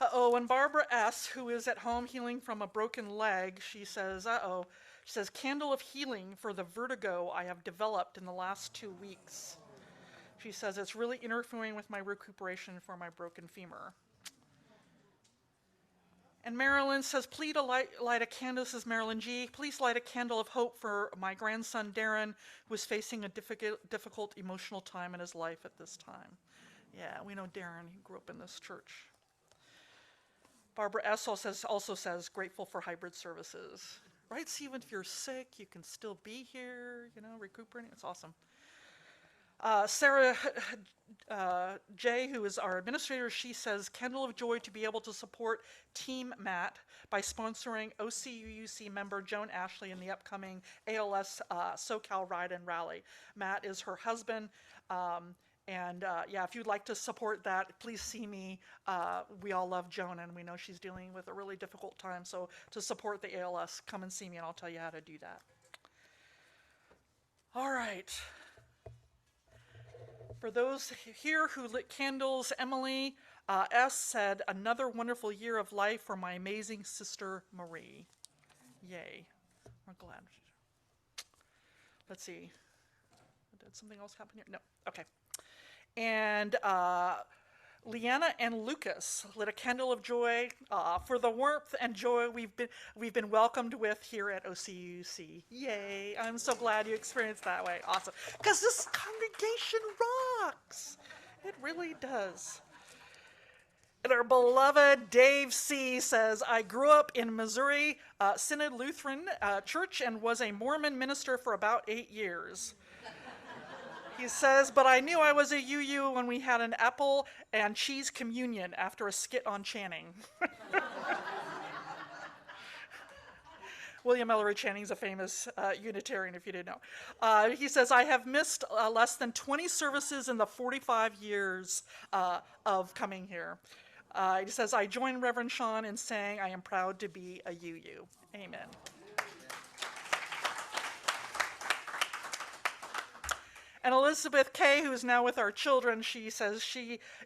And Barbara S., who is at home healing from a broken leg, she says, she says, candle of healing for the vertigo I have developed in the last 2 weeks. She says, it's really interfering with my recuperation for my broken femur. And Marilyn says, please light a candle. This is Marilyn G. Please light a candle of hope for my grandson, Darren, who is facing a difficult emotional time in his life at this time. Yeah, we know Darren. He grew up in this church. Barbara S. also says, grateful for hybrid services. Right? See, even if you're sick, you can still be here, recuperating. It's awesome. Sarah J., who is our administrator, she says, candle of joy to be able to support Team Matt by sponsoring OCUUC member Joan Ashley in the upcoming ALS SoCal Ride and Rally. Matt is her husband. If you'd like to support that, please see me. We all love Joan, and we know she's dealing with a really difficult time. So to support the ALS, come and see me, and I'll tell you how to do that. All right. For those here who lit candles, Emily S. said, another wonderful year of life for my amazing sister, Marie. Yay. We're glad. Let's see. Did something else happen here? No. Okay. And Leanna and Lucas lit a candle of joy for the warmth and joy we've been welcomed with here at OCUC. Yay! I'm so glad you experienced that way. Awesome. Because this congregation rocks. It really does. And our beloved Dave C. says, I grew up in Missouri Synod Lutheran Church and was a Mormon minister for about 8 years. He says, but I knew I was a UU when we had an apple and cheese communion after a skit on Channing. William Ellery Channing's a famous Unitarian, if you didn't know. He says, I have missed less than 20 services in the 45 years of coming here. He says, I join Reverend Sean in saying I am proud to be a UU. Amen. And Elizabeth K., who is now with our children, she says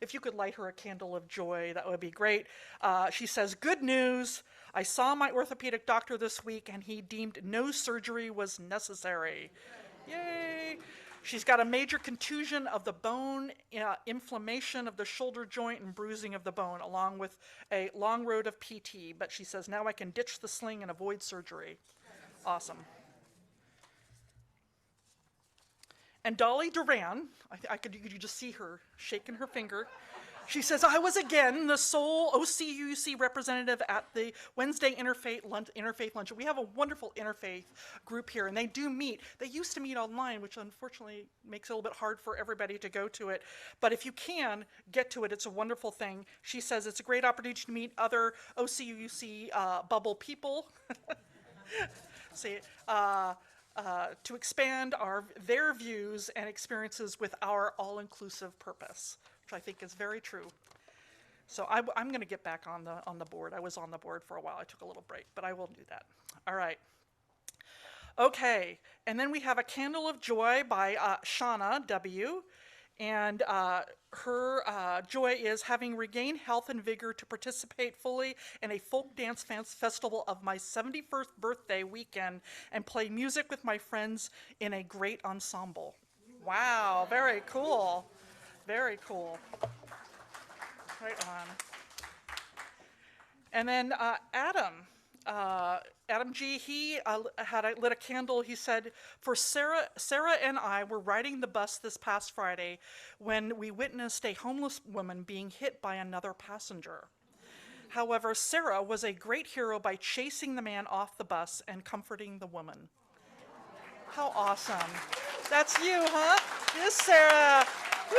if you could light her a candle of joy, that would be great. She says, good news. I saw my orthopedic doctor this week, and he deemed no surgery was necessary. Yay. She's got a major contusion of the bone, inflammation of the shoulder joint, and bruising of the bone, along with a long road of PT. But she says, now I can ditch the sling and avoid surgery. Awesome. And Dolly Duran, you could just see her shaking her finger. She says, I was again the sole OCUC representative at the Wednesday Interfaith Lunch. We have a wonderful interfaith group here, and they do meet. They used to meet online, which unfortunately makes it a little bit hard for everybody to go to it. But if you can get to it, it's a wonderful thing. She says it's a great opportunity to meet other OCUC bubble people. To expand their views and experiences with our all-inclusive purpose, which I think is very true. So I'm going to get back on the board. I was on the board for a while. I took a little break, but I will do that. All right. Okay, and then we have a candle of joy by Shauna W. And her joy is having regained health and vigor to participate fully in a folk dance festival of my 71st birthday weekend and play music with my friends in a great ensemble. Wow, very cool. Very cool. Right on. And then Adam G., he lit a candle. He said, for Sarah and I were riding the bus this past Friday when we witnessed a homeless woman being hit by another passenger. However, Sarah was a great hero by chasing the man off the bus and comforting the woman. How awesome. That's you, huh? Yes, Sarah. Woo!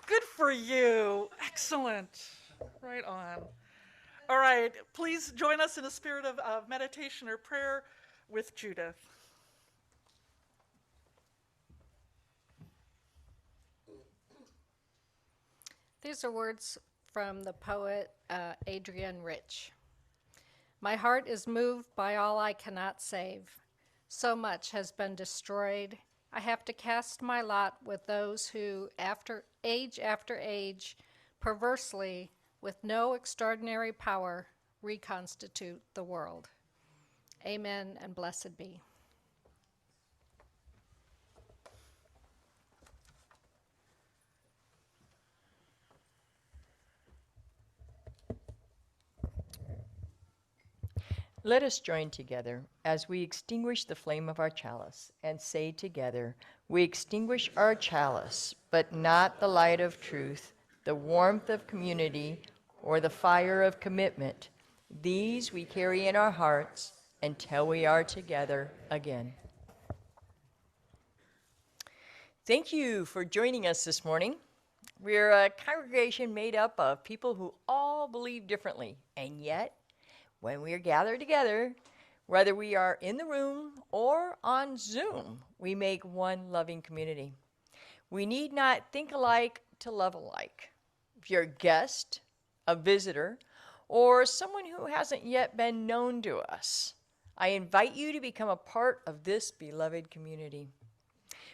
Good for you. Excellent. Right on. All right, please join us in a spirit of meditation or prayer with Judith. These are words from the poet Adrienne Rich. My heart is moved by all I cannot save. So much has been destroyed. I have to cast my lot with those who, after age, perversely, with no extraordinary power, reconstitute the world. Amen and blessed be. Let us join together as we extinguish the flame of our chalice and say together, we extinguish our chalice, but not the light of truth, the warmth of community, or the fire of commitment. These we carry in our hearts until we are together again. Thank you for joining us this morning. We're a congregation made up of people who all believe differently, and yet, when we are gathered together, whether we are in the room or on Zoom, we make one loving community. We need not think alike to love alike. If you're a guest, a visitor, or someone who hasn't yet been known to us, I invite you to become a part of this beloved community.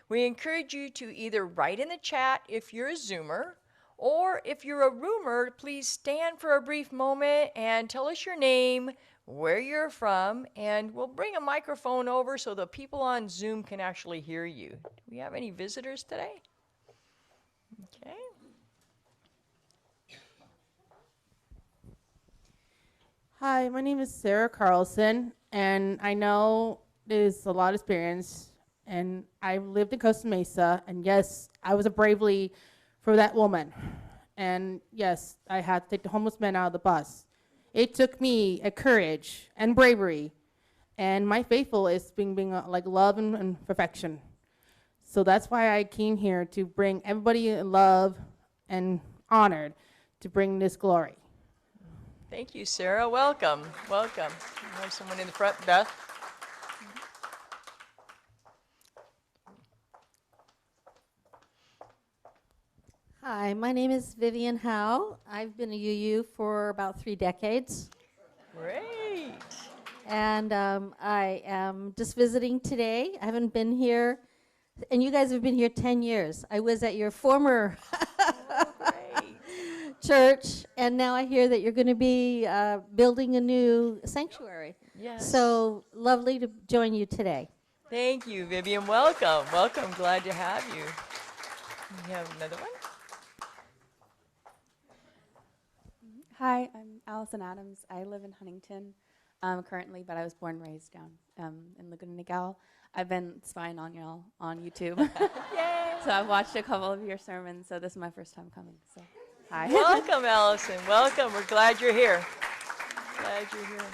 We encourage you to either write in the chat if you're a Zoomer, or if you're a roomer, please stand for a brief moment and tell us your name, where you're from, and we'll bring a microphone over so the people on Zoom can actually hear you. Do we have any visitors today? Okay. Hi, my name is Sarah Carlson, and I know there's a lot of experience, and I lived in Costa Mesa, and yes, I was a bravely for that woman. And yes, I had to take the homeless man out of the bus. It took me a courage and bravery, and my faithful is being like love and perfection. So that's why I came here to bring everybody in love and honored to bring this glory. Thank you, Sarah. Welcome. Welcome. We have someone in the front, Beth. Hi, my name is Vivian Howe. I've been a UU for about 3 decades. Great. And I am just visiting today. I haven't been here, and you guys have been here 10 years. I was at your former church, and now I hear that you're going to be building a new sanctuary. Yes. So lovely to join you today. Thank you, Vivian. Welcome. Welcome. Glad to have you. We have another one. Hi, I'm Allison Adams. I live in Huntington currently, but I was born and raised down in Laguna Niguel. I've been spying on y'all on YouTube. Yay! So I've watched a couple of your sermons, so this is my first time coming. So, hi. Welcome, Allison. Welcome. We're glad you're here. Glad you're here.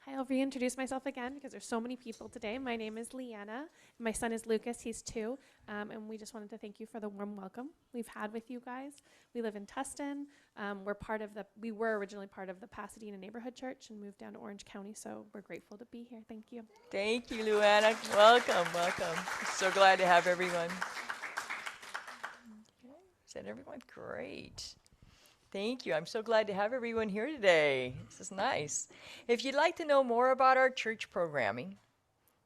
Hi, I'll reintroduce myself again because there's so many people today. My name is Leanna. My son is Lucas. He's 2. And we just wanted to thank you for the warm welcome we've had with you guys. We live in Tustin. We were originally part of the Pasadena Neighborhood Church and moved down to Orange County, so we're grateful to be here. Thank you. Thank you, Luana. Welcome, welcome. So glad to have everyone. Okay. Is that everyone? Great. Thank you. I'm so glad to have everyone here today. This is nice. If you'd like to know more about our church programming,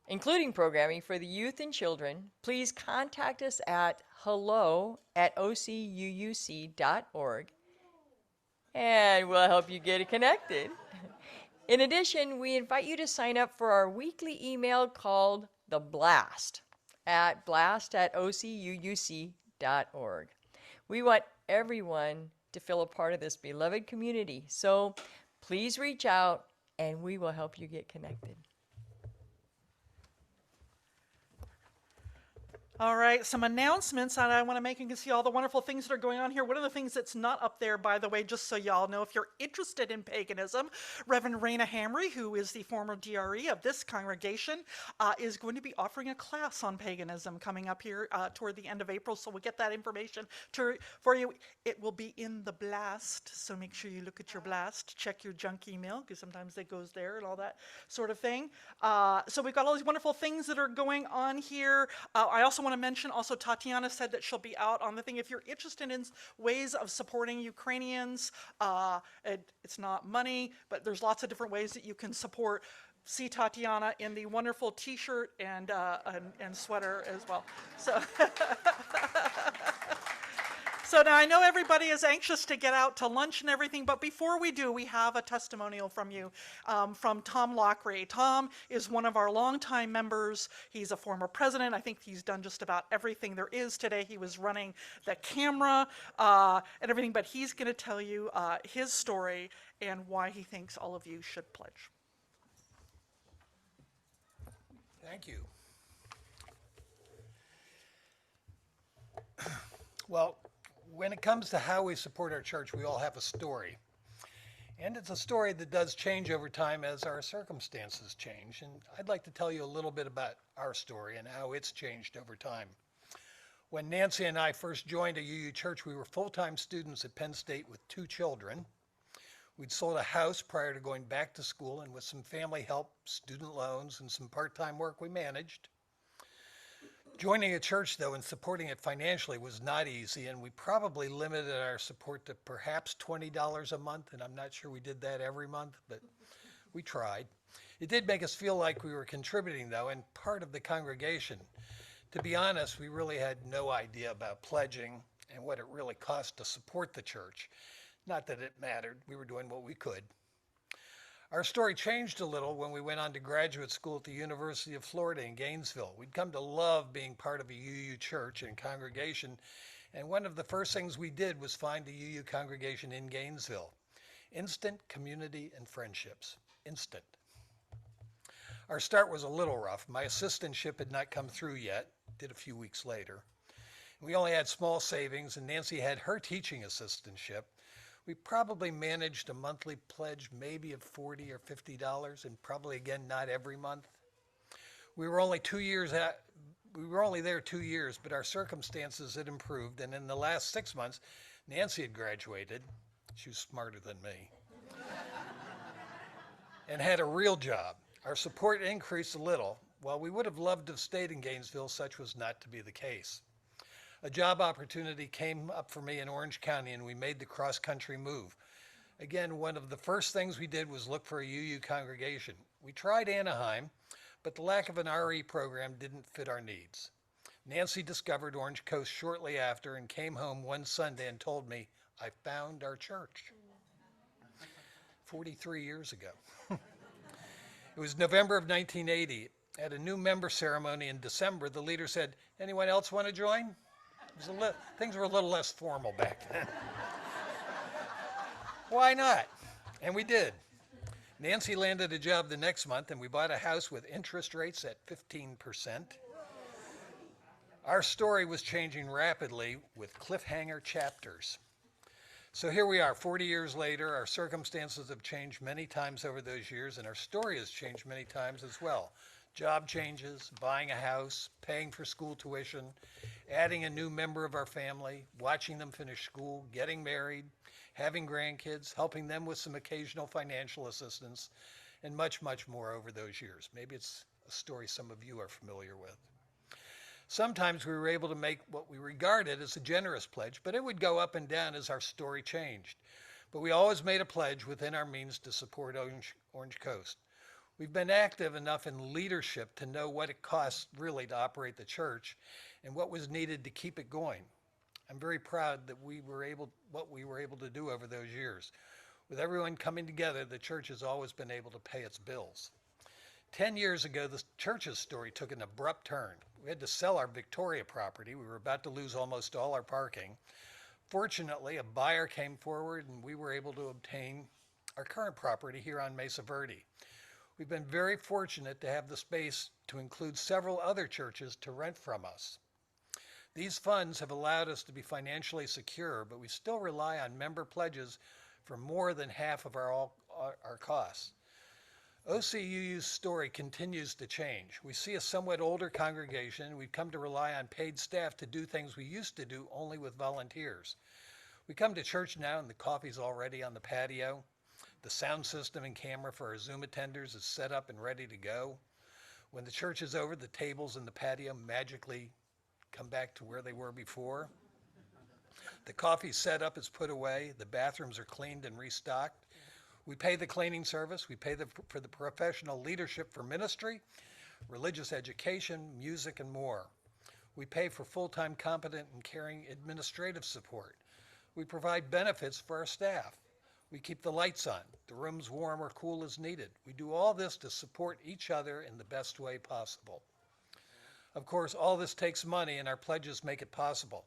including programming for the youth and children, please contact us at hello@ocuuc.org, and we'll help you get connected. In addition, we invite you to sign up for our weekly email called The Blast at blast@ocuuc.org. We want everyone to feel a part of this beloved community. So please reach out and we will help you get connected. All right, some announcements that I want to make. You can see all the wonderful things that are going on here. One of the things that's not up there, by the way, just so y'all know, if you're interested in paganism, Reverend Raina Hamry, who is the former DRE of this congregation, is going to be offering a class on paganism coming up here toward the end of April. So we'll get that information for you. It will be in the blast, so make sure you look at your blast. Check your junk email, because sometimes it goes there and all that sort of thing. So we've got all these wonderful things that are going on here. I also want to mention, also Tatiana said that she'll be out on the thing. If you're interested in ways of supporting Ukrainians, it's not money, but there's lots of different ways that you can support. See Tatiana in the wonderful T-shirt and sweater as well. So. So now I know everybody is anxious to get out to lunch and everything, but before we do, we have a testimonial from you, from Tom Lockray. Tom is one of our longtime members. He's a former president. I think he's done just about everything there is today. He was running the camera and everything, but he's going to tell you his story and why he thinks all of you should pledge. Thank you. Well, when it comes to how we support our church, we all have a story. And it's a story that does change over time as our circumstances change. And I'd like to tell you a little bit about our story and how it's changed over time. When Nancy and I first joined a UU church, we were full-time students at Penn State with 2 children. We'd sold a house prior to going back to school, and with some family help, student loans, and some part-time work, we managed. Joining a church, though, and supporting it financially was not easy, and we probably limited our support to perhaps $20 a month, and I'm not sure we did that every month, but we tried. It did make us feel like we were contributing, though, and part of the congregation. To be honest, we really had no idea about pledging and what it really cost to support the church. Not that it mattered. We were doing what we could. Our story changed a little when we went on to graduate school at the University of Florida in Gainesville. We'd come to love being part of a UU church and congregation, and one of the first things we did was find a UU congregation in Gainesville. Instant community and friendships. Instant. Our start was a little rough. My assistantship had not come through yet, did a few weeks later. We only had small savings, and Nancy had her teaching assistantship. We probably managed a monthly pledge maybe of $40 or $50, and probably again not every month. We were only there 2 years, but our circumstances had improved, and in the last 6 months, Nancy had graduated. She was smarter than me. And had a real job. Our support increased a little. While we would have loved to have stayed in Gainesville, such was not to be the case. A job opportunity came up for me in Orange County, and we made the cross-country move. Again, one of the first things we did was look for a UU congregation. We tried Anaheim, but the lack of an RE program didn't fit our needs. Nancy discovered Orange Coast shortly after and came home one Sunday and told me, "I found our church." 43 years ago. It was November of 1980. At a new member ceremony in December, the leader said, "Anyone else want to join?" Things were a little less formal back then. Why not? And we did. Nancy landed a job the next month, and we bought a house with interest rates at 15%. Our story was changing rapidly with cliffhanger chapters. So here we are, 40 years later. Our circumstances have changed many times over those years, and our story has changed many times as well. Job changes, buying a house, paying for school tuition, adding a new member of our family, watching them finish school, getting married, having grandkids, helping them with some occasional financial assistance, and much, much more over those years. Maybe it's a story some of you are familiar with. Sometimes we were able to make what we regarded as a generous pledge, but it would go up and down as our story changed. But we always made a pledge within our means to support Orange Coast. We've been active enough in leadership to know what it costs really to operate the church and what was needed to keep it going. I'm very proud that what we were able to do over those years. With everyone coming together, the church has always been able to pay its bills. 10 years ago, the church's story took an abrupt turn. We had to sell our Victoria property. We were about to lose almost all our parking. Fortunately, a buyer came forward, and we were able to obtain our current property here on Mesa Verde. We've been very fortunate to have the space to include several other churches to rent from us. These funds have allowed us to be financially secure, but we still rely on member pledges for more than half of our costs. OCUU's story continues to change. We see a somewhat older congregation. We've come to rely on paid staff to do things we used to do only with volunteers. We come to church now and the coffee's already on the patio. The sound system and camera for our Zoom attenders is set up and ready to go. When the church is over, the tables in the patio magically come back to where they were before. The coffee set up is put away. The bathrooms are cleaned and restocked. We pay the cleaning service. We pay for the professional leadership for ministry, religious education, music, and more. We pay for full-time, competent, and caring administrative support. We provide benefits for our staff. We keep the lights on, the rooms warm or cool as needed. We do all this to support each other in the best way possible. Of course, all this takes money, and our pledges make it possible.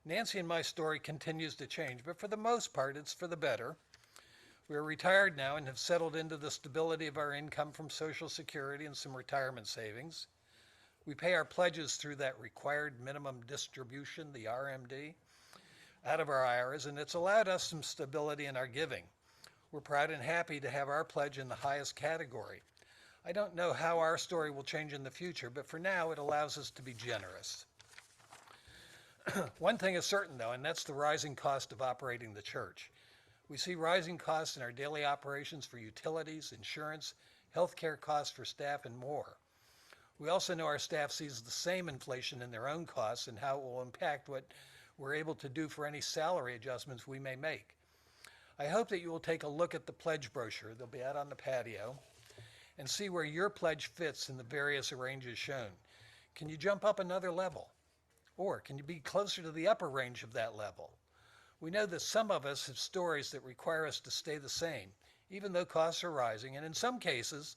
Nancy and my story continues to change, but for the most part, it's for the better. We are retired now and have settled into the stability of our income from Social Security and some retirement savings. We pay our pledges through that required minimum distribution, the RMD, out of our IRAs, and it's allowed us some stability in our giving. We're proud and happy to have our pledge in the highest category. I don't know how our story will change in the future, but for now it allows us to be generous. One thing is certain, though, and that's the rising cost of operating the church. We see rising costs in our daily operations for utilities, insurance, healthcare costs for staff, and more. We also know our staff sees the same inflation in their own costs and how it will impact what we're able to do for any salary adjustments we may make. I hope that you will take a look at the pledge brochure. They'll be out on the patio, and see where your pledge fits in the various ranges shown. Can you jump up another level? Or can you be closer to the upper range of that level? We know that some of us have stories that require us to stay the same, even though costs are rising, and in some cases,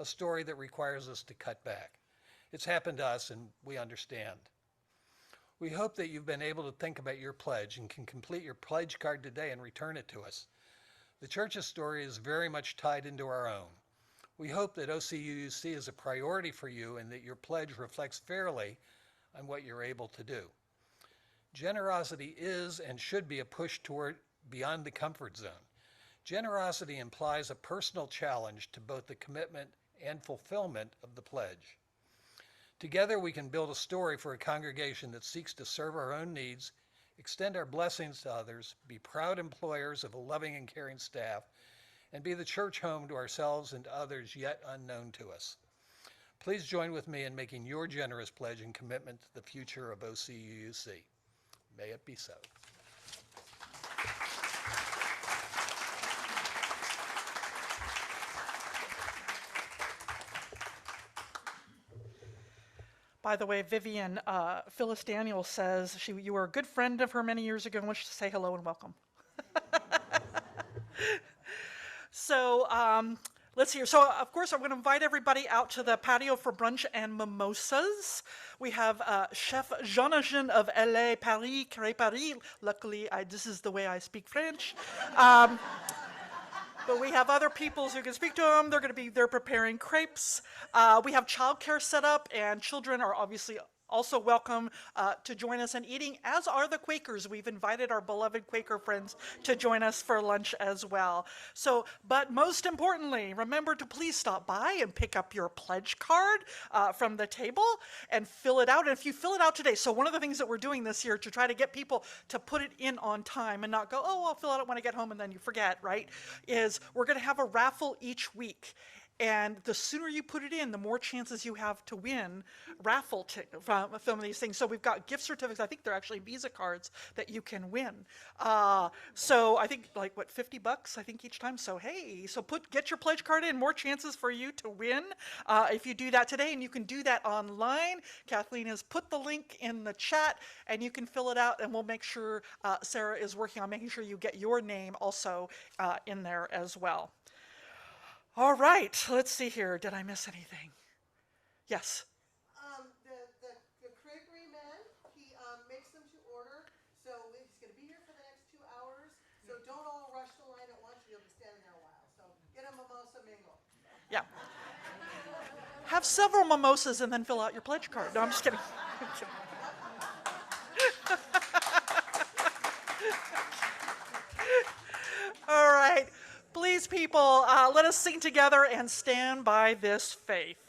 a story that requires us to cut back. It's happened to us, and we understand. We hope that you've been able to think about your pledge and can complete your pledge card today and return it to us. The church's story is very much tied into our own. We hope that OCUUC is a priority for you and that your pledge reflects fairly on what you're able to do. Generosity is and should be a push toward beyond the comfort zone. Generosity implies a personal challenge to both the commitment and fulfillment of the pledge. Together we can build a story for a congregation that seeks to serve our own needs, extend our blessings to others, be proud employers of a loving and caring staff, and be the church home to ourselves and to others yet unknown to us. Please join with me in making your generous pledge and commitment to the future of OCUUC. May it be so. By the way, Vivian, Phyllis Daniel says you were a good friend of her many years ago and wants to say hello and welcome. So let's see here. So, of course, I'm going to invite everybody out to the patio for brunch and mimosas. We have Chef Jonathan of LA, Paris, Cré Paris. Luckily, this is the way I speak French. But we have other peoples who can speak to them. They're preparing crepes. We have childcare set up, and children are obviously also welcome to join us in eating, as are the Quakers. We've invited our beloved Quaker friends to join us for lunch as well. So, but most importantly, remember to please stop by and pick up your pledge card from the table and fill it out. And if you fill it out today, so one of the things that we're doing this year to try to get people to put it in on time and not go, oh, I'll fill it out when I get home and then you forget, right, is we're going to have a raffle each week. And the sooner you put it in, the more chances you have to win raffle from some of these things. So we've got gift certificates. I think they're actually Visa cards that you can win. So I think like what, $50 I think each time. So hey, so get your pledge card in. More chances for you to win if you do that today, and you can do that online. Kathleen has put the link in the chat, and you can fill it out. And we'll make sure Sarah is working on making sure you get your name also in there as well. All right, let's see here. Did I miss anything? Yes. The Gregory man, he makes them to order. So he's going to be here for the next 2 hours. So don't all rush the line at once. You'll be standing there a while. So get a mimosa mingle. Yeah. Have several mimosas and then fill out your pledge card. No, I'm just kidding. All right. Please, people, let us sing together and stand by this faith.